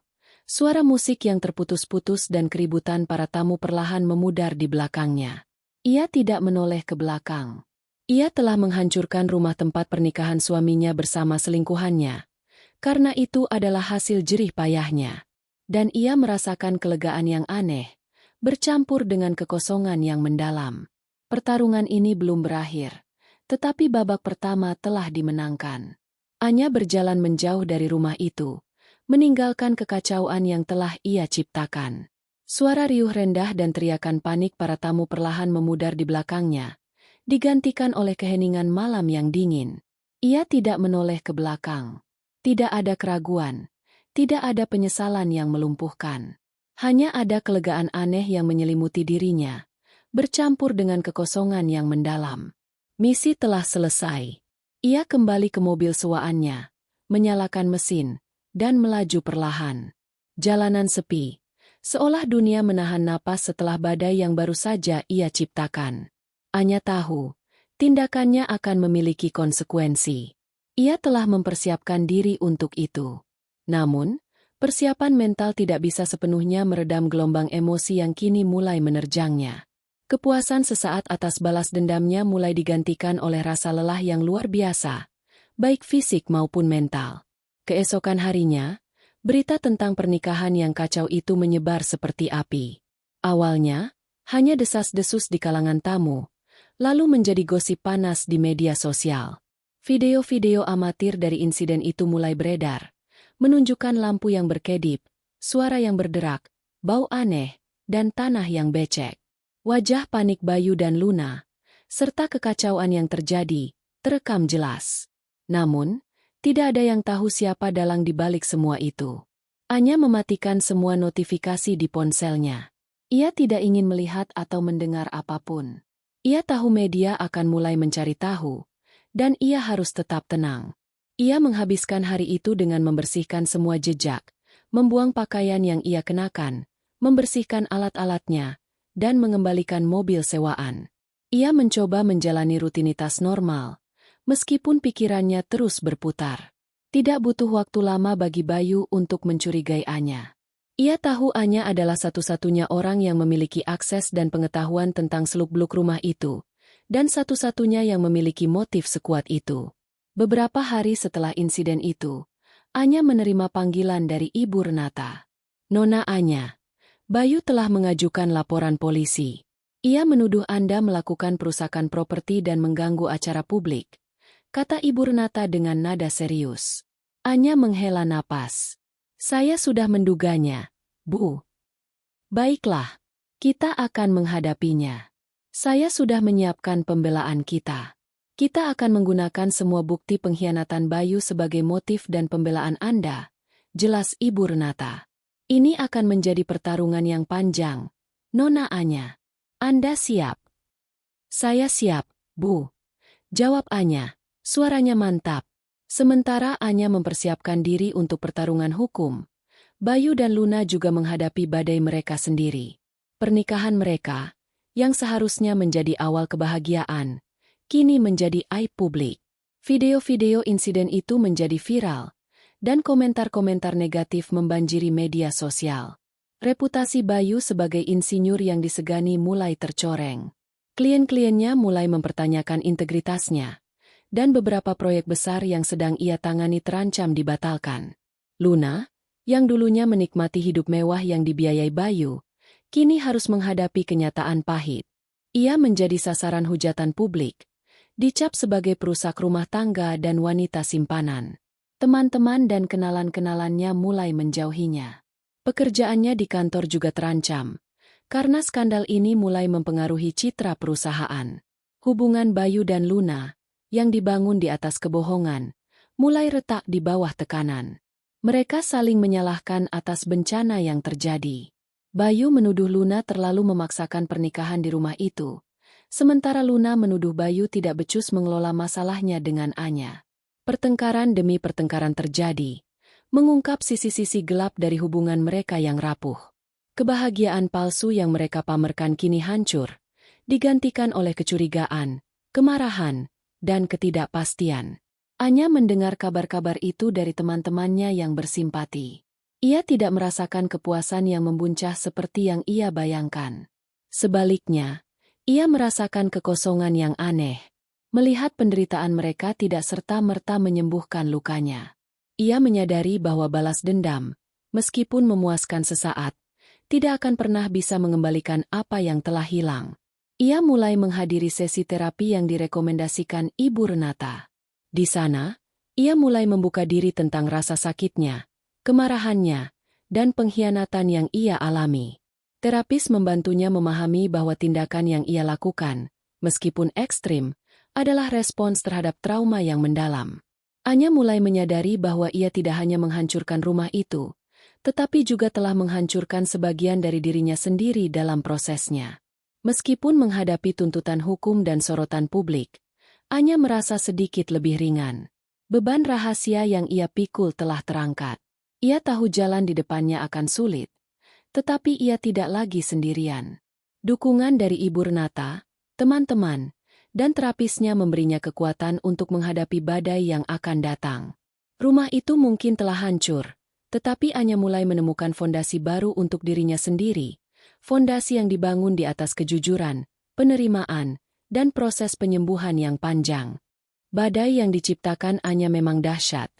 Speaker 1: Suara musik yang terputus-putus dan keributan para tamu perlahan memudar di belakangnya. Ia tidak menoleh ke belakang. Ia telah menghancurkan rumah tempat pernikahan suaminya bersama selingkuhannya. Karena itu adalah hasil jerih payahnya. Dan ia merasakan kelegaan yang aneh, bercampur dengan kekosongan yang mendalam. Pertarungan ini belum berakhir, tetapi babak pertama telah dimenangkan. Anya berjalan menjauh dari rumah itu, meninggalkan kekacauan yang telah ia ciptakan. Suara riuh rendah dan teriakan panik para tamu perlahan memudar di belakangnya, digantikan oleh keheningan malam yang dingin. Ia tidak menoleh ke belakang. Tidak ada keraguan, tidak ada penyesalan yang melumpuhkan. Hanya ada kelegaan aneh yang menyelimuti dirinya, bercampur dengan kekosongan yang mendalam. Misi telah selesai. Ia kembali ke mobil sewaannya, menyalakan mesin, dan melaju perlahan. Jalanan sepi. Seolah dunia menahan napas setelah badai yang baru saja ia ciptakan. Anya tahu, tindakannya akan memiliki konsekuensi. Ia telah mempersiapkan diri untuk itu. Namun, persiapan mental tidak bisa sepenuhnya meredam gelombang emosi yang kini mulai menerjangnya. Kepuasan sesaat atas balas dendamnya mulai digantikan oleh rasa lelah yang luar biasa, baik fisik maupun mental. Keesokan harinya, berita tentang pernikahan yang kacau itu menyebar seperti api. Awalnya, hanya desas-desus di kalangan tamu, lalu menjadi gosip panas di media sosial. Video-video amatir dari insiden itu mulai beredar, menunjukkan lampu yang berkedip, suara yang berderak, bau aneh, dan tanah yang becek. Wajah panik Bayu dan Luna, serta kekacauan yang terjadi, terekam jelas. Namun, tidak ada yang tahu siapa dalang di balik semua itu. Anya mematikan semua notifikasi di ponselnya. Ia tidak ingin melihat atau mendengar apapun. Ia tahu media akan mulai mencari tahu, dan ia harus tetap tenang. Ia menghabiskan hari itu dengan membersihkan semua jejak, membuang pakaian yang ia kenakan, membersihkan alat-alatnya, dan mengembalikan mobil sewaan. Ia mencoba menjalani rutinitas normal, meskipun pikirannya terus berputar. Tidak butuh waktu lama bagi Bayu untuk mencurigai Anya. Ia tahu Anya adalah satu-satunya orang yang memiliki akses dan pengetahuan tentang seluk-beluk rumah itu, dan satu-satunya yang memiliki motif sekuat itu. Beberapa hari setelah insiden itu, Anya menerima panggilan dari Ibu Renata. "Nona Anya, Bayu telah mengajukan laporan polisi. Ia menuduh Anda melakukan perusakan properti dan mengganggu acara publik," kata Ibu Renata dengan nada serius. Anya menghela napas. "Saya sudah menduganya, Bu. Baiklah, kita akan menghadapinya. Saya sudah menyiapkan pembelaan kita. Kita akan menggunakan semua bukti pengkhianatan Bayu sebagai motif dan pembelaan Anda," jelas Ibu Renata. "Ini akan menjadi pertarungan yang panjang. Nona Anya, Anda siap?" "Saya siap," Bu, jawab Anya. Suaranya mantap. Sementara Anya mempersiapkan diri untuk pertarungan hukum, Bayu dan Luna juga menghadapi badai mereka sendiri. Pernikahan mereka, yang seharusnya menjadi awal kebahagiaan, kini menjadi aib publik. Video-video insiden itu menjadi viral, dan komentar-komentar negatif membanjiri media sosial. Reputasi Bayu sebagai insinyur yang disegani mulai tercoreng. Klien-kliennya mulai mempertanyakan integritasnya, dan beberapa proyek besar yang sedang ia tangani terancam dibatalkan. Luna, yang dulunya menikmati hidup mewah yang dibiayai Bayu, kini harus menghadapi kenyataan pahit. Ia menjadi sasaran hujatan publik, dicap sebagai perusak rumah tangga dan wanita simpanan. Teman-teman dan kenalan-kenalannya mulai menjauhinya. Pekerjaannya di kantor juga terancam, karena skandal ini mulai mempengaruhi citra perusahaan. Hubungan Bayu dan Luna, yang dibangun di atas kebohongan, mulai retak di bawah tekanan. Mereka saling menyalahkan atas bencana yang terjadi. Bayu menuduh Luna terlalu memaksakan pernikahan di rumah itu, sementara Luna menuduh Bayu tidak becus mengelola masalahnya dengan Anya. Pertengkaran demi pertengkaran terjadi, mengungkap sisi-sisi gelap dari hubungan mereka yang rapuh. Kebahagiaan palsu yang mereka pamerkan kini hancur, digantikan oleh kecurigaan, kemarahan, dan ketidakpastian. Anya mendengar kabar-kabar itu dari teman-temannya yang bersimpati. Ia tidak merasakan kepuasan yang membuncah seperti yang ia bayangkan. Sebaliknya, ia merasakan kekosongan yang aneh. Melihat penderitaan mereka tidak serta-merta menyembuhkan lukanya. Ia menyadari bahwa balas dendam, meskipun memuaskan sesaat, tidak akan pernah bisa mengembalikan apa yang telah hilang. Ia mulai menghadiri sesi terapi yang direkomendasikan Ibu Renata. Di sana, ia mulai membuka diri tentang rasa sakitnya, kemarahannya, dan pengkhianatan yang ia alami. Terapis membantunya memahami bahwa tindakan yang ia lakukan, meskipun ekstrim, adalah respons terhadap trauma yang mendalam. Anya mulai menyadari bahwa ia tidak hanya menghancurkan rumah itu, tetapi juga telah menghancurkan sebagian dari dirinya sendiri dalam prosesnya. Meskipun menghadapi tuntutan hukum dan sorotan publik, Anya merasa sedikit lebih ringan. Beban rahasia yang ia pikul telah terangkat. Ia tahu jalan di depannya akan sulit, tetapi ia tidak lagi sendirian. Dukungan dari Ibu Renata, teman-teman, dan terapisnya memberinya kekuatan untuk menghadapi badai yang akan datang. Rumah itu mungkin telah hancur, tetapi Anya mulai menemukan fondasi baru untuk dirinya sendiri, fondasi yang dibangun di atas kejujuran, penerimaan, dan proses penyembuhan yang panjang. Badai yang diciptakan Anya memang dahsyat,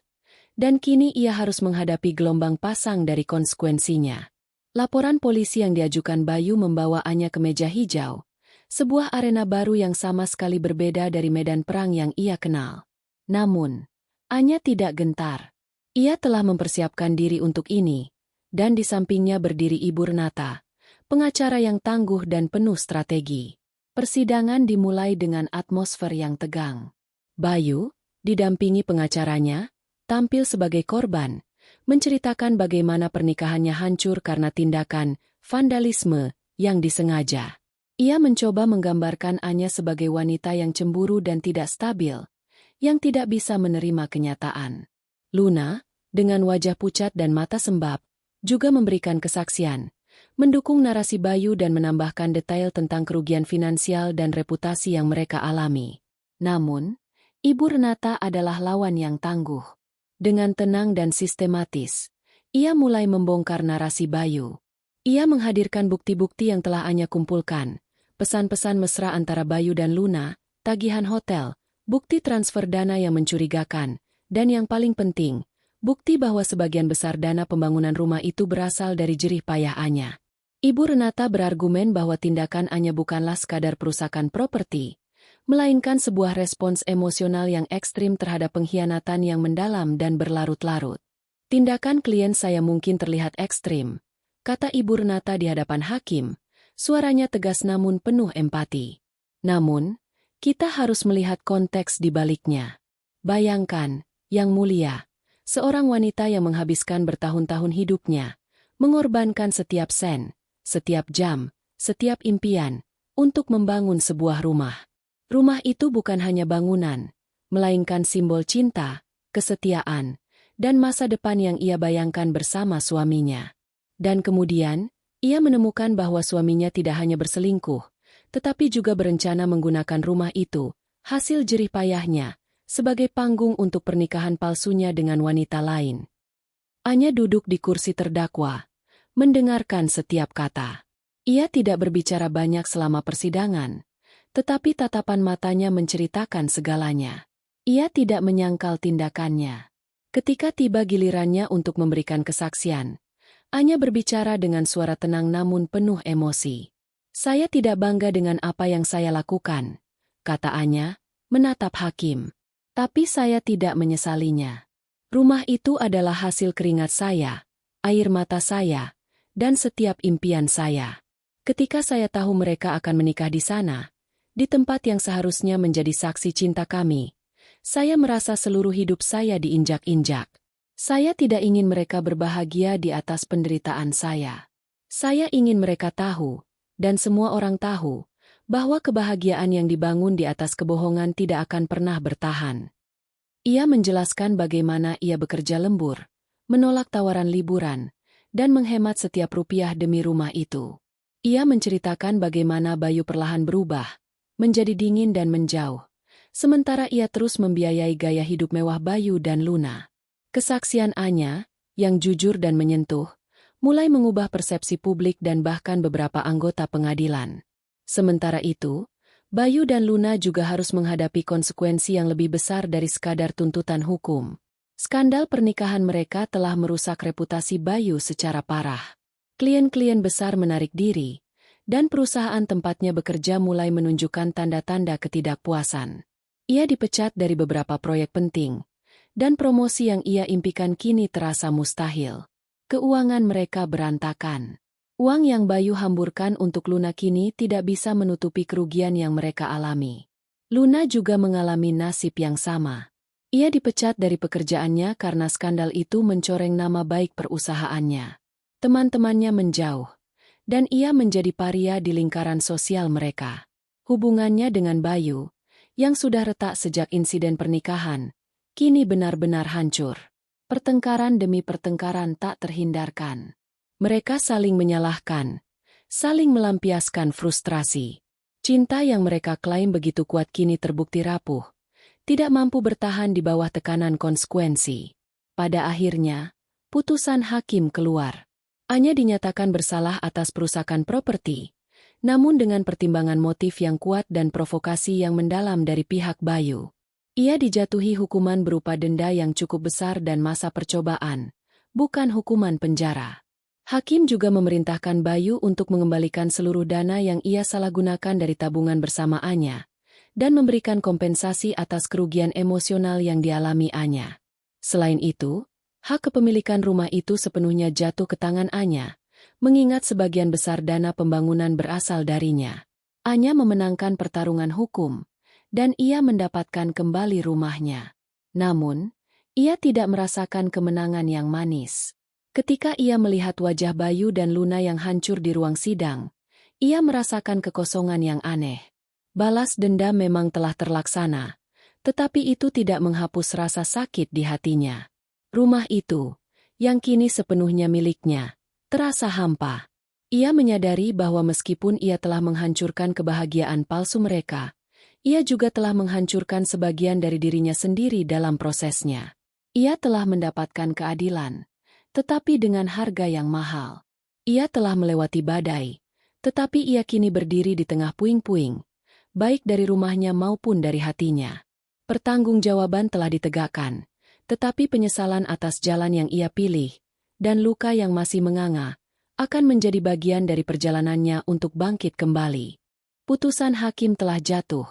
Speaker 1: dan kini ia harus menghadapi gelombang pasang dari konsekuensinya. Laporan polisi yang diajukan Bayu membawa Anya ke meja hijau, sebuah arena baru yang sama sekali berbeda dari medan perang yang ia kenal. Namun, Anya tidak gentar. Ia telah mempersiapkan diri untuk ini, dan di sampingnya berdiri Ibu Renata, pengacara yang tangguh dan penuh strategi. Persidangan dimulai dengan atmosfer yang tegang. Bayu, didampingi pengacaranya, tampil sebagai korban, menceritakan bagaimana pernikahannya hancur karena tindakan vandalisme yang disengaja. Ia mencoba menggambarkan Anya sebagai wanita yang cemburu dan tidak stabil, yang tidak bisa menerima kenyataan. Luna, dengan wajah pucat dan mata sembab, juga memberikan kesaksian, mendukung narasi Bayu dan menambahkan detail tentang kerugian finansial dan reputasi yang mereka alami. Namun, Ibu Renata adalah lawan yang tangguh. Dengan tenang dan sistematis, ia mulai membongkar narasi Bayu. Ia menghadirkan bukti-bukti yang telah Anya kumpulkan, pesan-pesan mesra antara Bayu dan Luna, tagihan hotel, bukti transfer dana yang mencurigakan, dan yang paling penting, bukti bahwa sebagian besar dana pembangunan rumah itu berasal dari jerih payah Anya. Ibu Renata berargumen bahwa tindakan Anya bukanlah sekadar perusakan properti, melainkan sebuah respons emosional yang ekstrim terhadap pengkhianatan yang mendalam dan berlarut-larut. Tindakan klien saya mungkin terlihat ekstrim, kata Ibu Renata di hadapan hakim, suaranya tegas namun penuh empati. Namun, kita harus melihat konteks di baliknya. Bayangkan, Yang Mulia, seorang wanita yang menghabiskan bertahun-tahun hidupnya, mengorbankan setiap sen, setiap jam, setiap impian, untuk membangun sebuah rumah. Rumah itu bukan hanya bangunan, melainkan simbol cinta, kesetiaan, dan masa depan yang ia bayangkan bersama suaminya. Dan kemudian, ia menemukan bahwa suaminya tidak hanya berselingkuh, tetapi juga berencana menggunakan rumah itu, hasil jerih payahnya, sebagai panggung untuk pernikahan palsunya dengan wanita lain. Anya duduk di kursi terdakwa, mendengarkan setiap kata. Ia tidak berbicara banyak selama persidangan, tetapi tatapan matanya menceritakan segalanya. Ia tidak menyangkal tindakannya. Ketika tiba gilirannya untuk memberikan kesaksian, Anya berbicara dengan suara tenang namun penuh emosi. "Saya tidak bangga dengan apa yang saya lakukan," kata Anya, menatap hakim. "Tapi saya tidak menyesalinya. Rumah itu adalah hasil keringat saya, air mata saya, dan setiap impian saya. Ketika saya tahu mereka akan menikah di sana, di tempat yang seharusnya menjadi saksi cinta kami, saya merasa seluruh hidup saya diinjak-injak. Saya tidak ingin mereka berbahagia di atas penderitaan saya. Saya ingin mereka tahu, dan semua orang tahu, bahwa kebahagiaan yang dibangun di atas kebohongan tidak akan pernah bertahan." Ia menjelaskan bagaimana ia bekerja lembur, menolak tawaran liburan, dan menghemat setiap rupiah demi rumah itu. Ia menceritakan bagaimana Bayu perlahan berubah, menjadi dingin dan menjauh, sementara ia terus membiayai gaya hidup mewah Bayu dan Luna. Kesaksian Anya, yang jujur dan menyentuh, mulai mengubah persepsi publik dan bahkan beberapa anggota pengadilan. Sementara itu, Bayu dan Luna juga harus menghadapi konsekuensi yang lebih besar dari sekadar tuntutan hukum. Skandal pernikahan mereka telah merusak reputasi Bayu secara parah. Klien-klien besar menarik diri, dan perusahaan tempatnya bekerja mulai menunjukkan tanda-tanda ketidakpuasan. Ia dipecat dari beberapa proyek penting, dan promosi yang ia impikan kini terasa mustahil. Keuangan mereka berantakan. Uang yang Bayu hamburkan untuk Luna kini tidak bisa menutupi kerugian yang mereka alami. Luna juga mengalami nasib yang sama. Ia dipecat dari pekerjaannya karena skandal itu mencoreng nama baik perusahaannya. Teman-temannya menjauh, dan ia menjadi paria di lingkaran sosial mereka. Hubungannya dengan Bayu, yang sudah retak sejak insiden pernikahan, kini benar-benar hancur. Pertengkaran demi pertengkaran tak terhindarkan. Mereka saling menyalahkan, saling melampiaskan frustrasi. Cinta yang mereka klaim begitu kuat kini terbukti rapuh, tidak mampu bertahan di bawah tekanan konsekuensi. Pada akhirnya, putusan hakim keluar. Anya dinyatakan bersalah atas perusakan properti, namun dengan pertimbangan motif yang kuat dan provokasi yang mendalam dari pihak Bayu. Ia dijatuhi hukuman berupa denda yang cukup besar dan masa percobaan, bukan hukuman penjara. Hakim juga memerintahkan Bayu untuk mengembalikan seluruh dana yang ia salahgunakan dari tabungan bersama Anya, dan memberikan kompensasi atas kerugian emosional yang dialami Anya. Selain itu, hak kepemilikan rumah itu sepenuhnya jatuh ke tangan Anya, mengingat sebagian besar dana pembangunan berasal darinya. Anya memenangkan pertarungan hukum, dan ia mendapatkan kembali rumahnya. Namun, ia tidak merasakan kemenangan yang manis. Ketika ia melihat wajah Bayu dan Luna yang hancur di ruang sidang, ia merasakan kekosongan yang aneh. Balas dendam memang telah terlaksana, tetapi itu tidak menghapus rasa sakit di hatinya. Rumah itu, yang kini sepenuhnya miliknya, terasa hampa. Ia menyadari bahwa meskipun ia telah menghancurkan kebahagiaan palsu mereka, ia juga telah menghancurkan sebagian dari dirinya sendiri dalam prosesnya. Ia telah mendapatkan keadilan, tetapi dengan harga yang mahal. Ia telah melewati badai, tetapi ia kini berdiri di tengah puing-puing, baik dari rumahnya maupun dari hatinya. Pertanggungjawaban telah ditegakkan, tetapi penyesalan atas jalan yang ia pilih, dan luka yang masih menganga, akan menjadi bagian dari perjalanannya untuk bangkit kembali. Putusan hakim telah jatuh,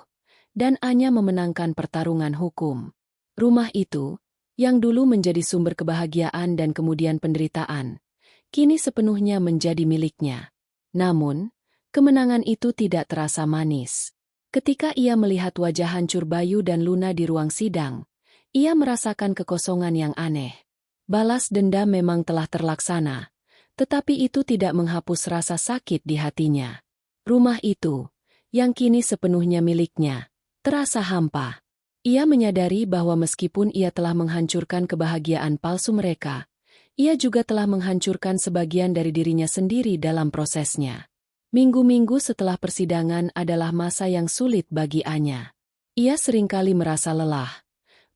Speaker 1: dan Anya memenangkan pertarungan hukum. Rumah itu, yang dulu menjadi sumber kebahagiaan dan kemudian penderitaan, kini sepenuhnya menjadi miliknya. Namun, kemenangan itu tidak terasa manis. Ketika ia melihat wajah hancur Bayu dan Luna di ruang sidang, ia merasakan kekosongan yang aneh. Balas dendam memang telah terlaksana, tetapi itu tidak menghapus rasa sakit di hatinya. Rumah itu, yang kini sepenuhnya miliknya, terasa hampa. Ia menyadari bahwa meskipun ia telah menghancurkan kebahagiaan palsu mereka, ia juga telah menghancurkan sebagian dari dirinya sendiri dalam prosesnya. Minggu-minggu setelah persidangan adalah masa yang sulit bagi Anya. Ia seringkali merasa lelah,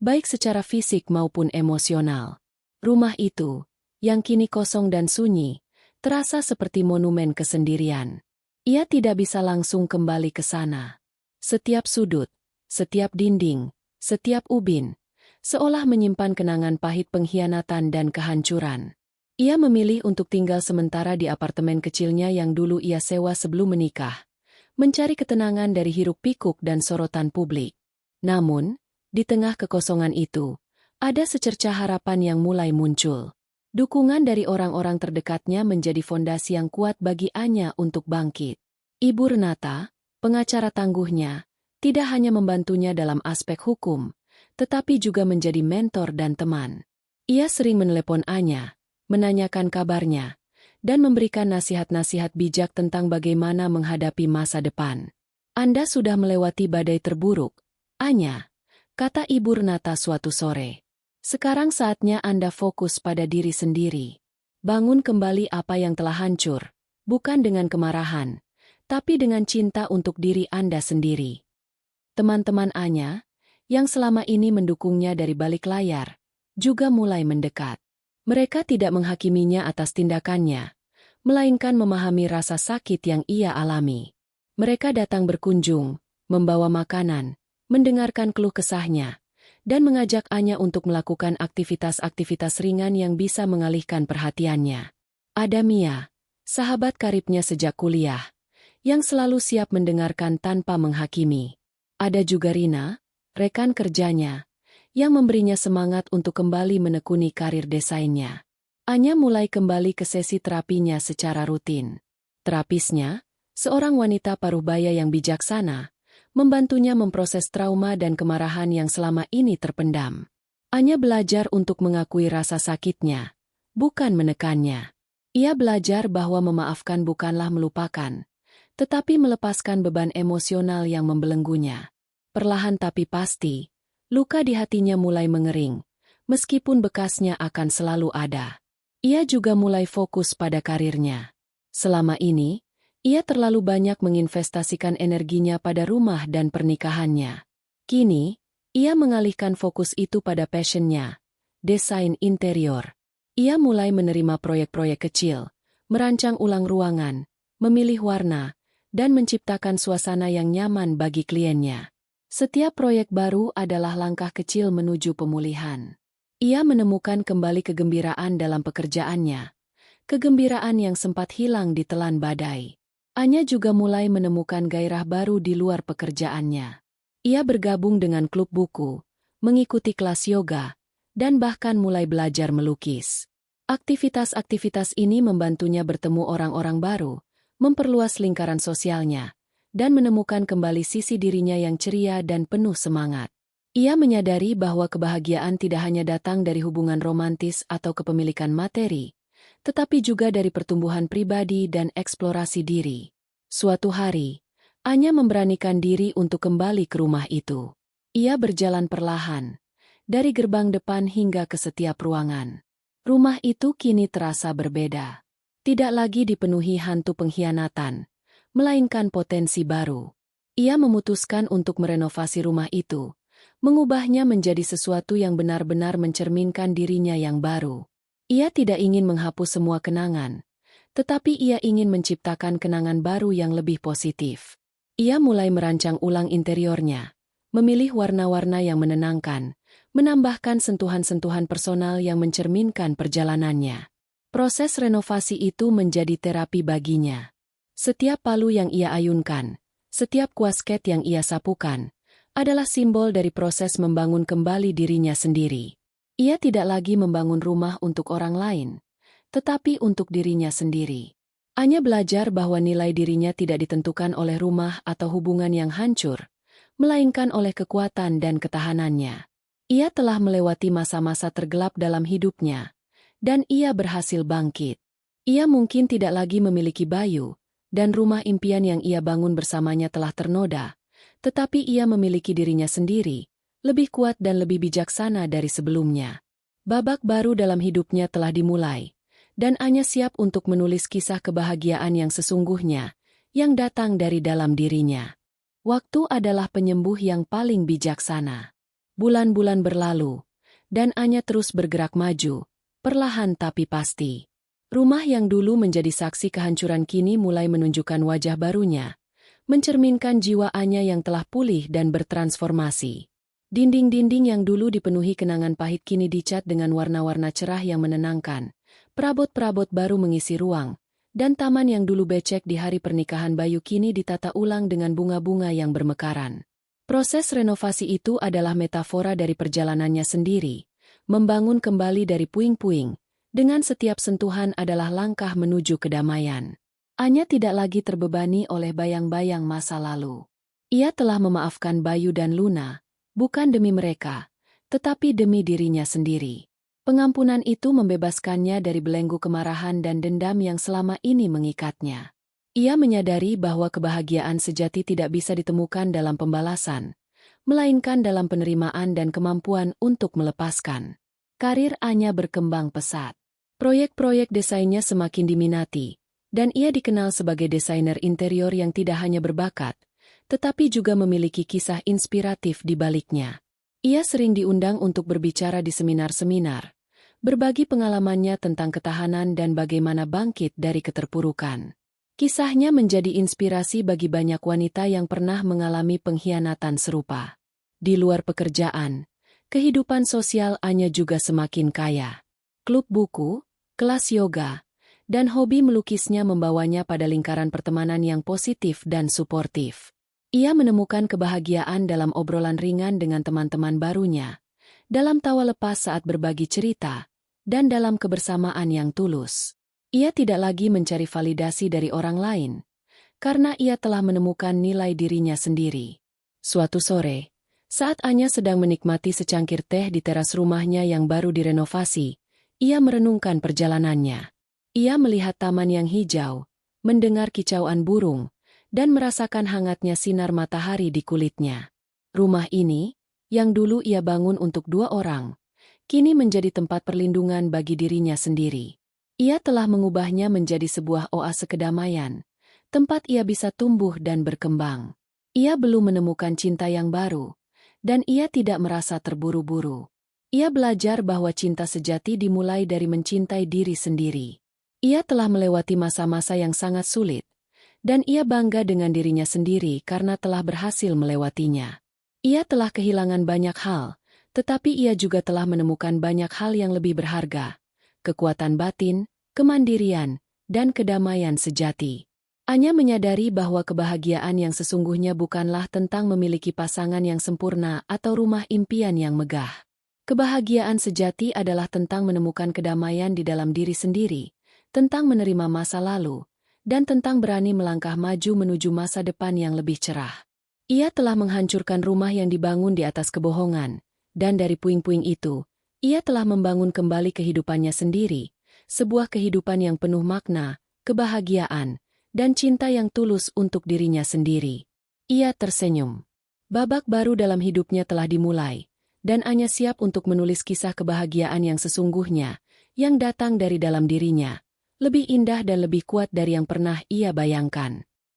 Speaker 1: baik secara fisik maupun emosional. Rumah itu, yang kini kosong dan sunyi, terasa seperti monumen kesendirian. Ia tidak bisa langsung kembali ke sana. Setiap sudut, setiap dinding, setiap ubin, seolah menyimpan kenangan pahit pengkhianatan dan kehancuran. Ia memilih untuk tinggal sementara di apartemen kecilnya yang dulu ia sewa sebelum menikah, mencari ketenangan dari hiruk-pikuk dan sorotan publik. Namun, di tengah kekosongan itu, ada secercah harapan yang mulai muncul. Dukungan dari orang-orang terdekatnya menjadi fondasi yang kuat bagi Anya untuk bangkit. Ibu Renata, pengacara tangguhnya, tidak hanya membantunya dalam aspek hukum, tetapi juga menjadi mentor dan teman. Ia sering menelepon Anya, menanyakan kabarnya, dan memberikan nasihat-nasihat bijak tentang bagaimana menghadapi masa depan. Anda sudah melewati badai terburuk, Anya, kata Ibu Renata suatu sore. Sekarang saatnya Anda fokus pada diri sendiri. Bangun kembali apa yang telah hancur, bukan dengan kemarahan, tapi dengan cinta untuk diri Anda sendiri. Teman-teman Anya, yang selama ini mendukungnya dari balik layar, juga mulai mendekat. Mereka tidak menghakiminya atas tindakannya, melainkan memahami rasa sakit yang ia alami. Mereka datang berkunjung, membawa makanan, mendengarkan keluh kesahnya, dan mengajak Anya untuk melakukan aktivitas-aktivitas ringan yang bisa mengalihkan perhatiannya. Ada Mia, sahabat karibnya sejak kuliah, yang selalu siap mendengarkan tanpa menghakimi. Ada juga Rina, rekan kerjanya, yang memberinya semangat untuk kembali menekuni karir desainnya. Anya mulai kembali ke sesi terapinya secara rutin. Terapisnya, seorang wanita parubaya yang bijaksana, membantunya memproses trauma dan kemarahan yang selama ini terpendam. Anya belajar untuk mengakui rasa sakitnya, bukan menekannya. Ia belajar bahwa memaafkan bukanlah melupakan, tetapi melepaskan beban emosional yang membelenggunya. Perlahan tapi pasti, luka di hatinya mulai mengering, meskipun bekasnya akan selalu ada. Ia juga mulai fokus pada karirnya. Selama ini, ia terlalu banyak menginvestasikan energinya pada rumah dan pernikahannya. Kini, ia mengalihkan fokus itu pada passionnya, desain interior. Ia mulai menerima proyek-proyek kecil, merancang ulang ruangan, memilih warna, dan menciptakan suasana yang nyaman bagi kliennya. Setiap proyek baru adalah langkah kecil menuju pemulihan. Ia menemukan kembali kegembiraan dalam pekerjaannya, kegembiraan yang sempat hilang di telan badai. Anya juga mulai menemukan gairah baru di luar pekerjaannya. Ia bergabung dengan klub buku, mengikuti kelas yoga, dan bahkan mulai belajar melukis. Aktivitas-aktivitas ini membantunya bertemu orang-orang baru, memperluas lingkaran sosialnya, dan menemukan kembali sisi dirinya yang ceria dan penuh semangat. Ia menyadari bahwa kebahagiaan tidak hanya datang dari hubungan romantis atau kepemilikan materi, tetapi juga dari pertumbuhan pribadi dan eksplorasi diri. Suatu hari, Anya memberanikan diri untuk kembali ke rumah itu. Ia berjalan perlahan, dari gerbang depan hingga ke setiap ruangan. Rumah itu kini terasa berbeda. Tidak lagi dipenuhi hantu pengkhianatan, melainkan potensi baru. Ia memutuskan untuk merenovasi rumah itu, mengubahnya menjadi sesuatu yang benar-benar mencerminkan dirinya yang baru. Ia tidak ingin menghapus semua kenangan, tetapi ia ingin menciptakan kenangan baru yang lebih positif. Ia mulai merancang ulang interiornya, memilih warna-warna yang menenangkan, menambahkan sentuhan-sentuhan personal yang mencerminkan perjalanannya. Proses renovasi itu menjadi terapi baginya. Setiap palu yang ia ayunkan, setiap kuasket yang ia sapukan, adalah simbol dari proses membangun kembali dirinya sendiri. Ia tidak lagi membangun rumah untuk orang lain, tetapi untuk dirinya sendiri. Anya belajar bahwa nilai dirinya tidak ditentukan oleh rumah atau hubungan yang hancur, melainkan oleh kekuatan dan ketahanannya. Ia telah melewati masa-masa tergelap dalam hidupnya, dan ia berhasil bangkit. Ia mungkin tidak lagi memiliki Bayu, dan rumah impian yang ia bangun bersamanya telah ternoda, Tetapi ia memiliki dirinya sendiri, lebih kuat dan lebih bijaksana dari sebelumnya. Babak baru dalam hidupnya telah dimulai, dan Anya siap untuk menulis kisah kebahagiaan yang sesungguhnya, yang datang dari dalam dirinya. Waktu adalah penyembuh yang paling bijaksana. Bulan-bulan berlalu, dan Anya terus bergerak maju, perlahan tapi pasti. Rumah yang dulu menjadi saksi kehancuran kini mulai menunjukkan wajah barunya, mencerminkan jiwa Anya yang telah pulih dan bertransformasi. Dinding-dinding yang dulu dipenuhi kenangan pahit kini dicat dengan warna-warna cerah yang menenangkan. Perabot-perabot baru mengisi ruang, dan taman yang dulu becek di hari pernikahan Bayu kini ditata ulang dengan bunga-bunga yang bermekaran. Proses renovasi itu adalah metafora dari perjalanannya sendiri, membangun kembali dari puing-puing, dengan setiap sentuhan adalah langkah menuju kedamaian. Anya tidak lagi terbebani oleh bayang-bayang masa lalu. Ia telah memaafkan Bayu dan Luna, bukan demi mereka, tetapi demi dirinya sendiri. Pengampunan itu membebaskannya dari belenggu kemarahan dan dendam yang selama ini mengikatnya. Ia menyadari bahwa kebahagiaan sejati tidak bisa ditemukan dalam pembalasan, melainkan dalam penerimaan dan kemampuan untuk melepaskan. Karir Anya berkembang pesat. Proyek-proyek desainnya semakin diminati, dan ia dikenal sebagai desainer interior yang tidak hanya berbakat, tetapi juga memiliki kisah inspiratif di baliknya. Ia sering diundang untuk berbicara di seminar-seminar, berbagi pengalamannya tentang ketahanan dan bagaimana bangkit dari keterpurukan. Kisahnya menjadi inspirasi bagi banyak wanita yang pernah mengalami pengkhianatan serupa. Di luar pekerjaan, kehidupan sosial Anya juga semakin kaya. Klub buku, kelas yoga, dan hobi melukisnya membawanya pada lingkaran pertemanan yang positif dan suportif. Ia menemukan kebahagiaan dalam obrolan ringan dengan teman-teman barunya, dalam tawa lepas saat berbagi cerita, dan dalam kebersamaan yang tulus. Ia tidak lagi mencari validasi dari orang lain, karena ia telah menemukan nilai dirinya sendiri. Suatu sore, saat Anya sedang menikmati secangkir teh di teras rumahnya yang baru direnovasi, ia merenungkan perjalanannya. Ia melihat taman yang hijau, mendengar kicauan burung, dan merasakan hangatnya sinar matahari di kulitnya. Rumah ini, yang dulu ia bangun untuk 2 orang, kini menjadi tempat perlindungan bagi dirinya sendiri. Ia telah mengubahnya menjadi sebuah oase kedamaian, tempat ia bisa tumbuh dan berkembang. Ia belum menemukan cinta yang baru, dan ia tidak merasa terburu-buru. Ia belajar bahwa cinta sejati dimulai dari mencintai diri sendiri. Ia telah melewati masa-masa yang sangat sulit, dan ia bangga dengan dirinya sendiri karena telah berhasil melewatinya. Ia telah kehilangan banyak hal, tetapi ia juga telah menemukan banyak hal yang lebih berharga. Kekuatan batin, kemandirian, dan kedamaian sejati. Anya menyadari bahwa kebahagiaan yang sesungguhnya bukanlah tentang memiliki pasangan yang sempurna atau rumah impian yang megah. Kebahagiaan sejati adalah tentang menemukan kedamaian di dalam diri sendiri, tentang menerima masa lalu, dan tentang berani melangkah maju menuju masa depan yang lebih cerah. Ia telah menghancurkan rumah yang dibangun di atas kebohongan, dan dari puing-puing itu, ia telah membangun kembali kehidupannya sendiri, sebuah kehidupan yang penuh makna, kebahagiaan, dan cinta yang tulus untuk dirinya sendiri. Ia tersenyum. Babak baru dalam hidupnya telah dimulai, dan Anya siap untuk menulis kisah kebahagiaan yang sesungguhnya, yang datang dari dalam dirinya, lebih indah dan lebih kuat dari yang pernah ia bayangkan.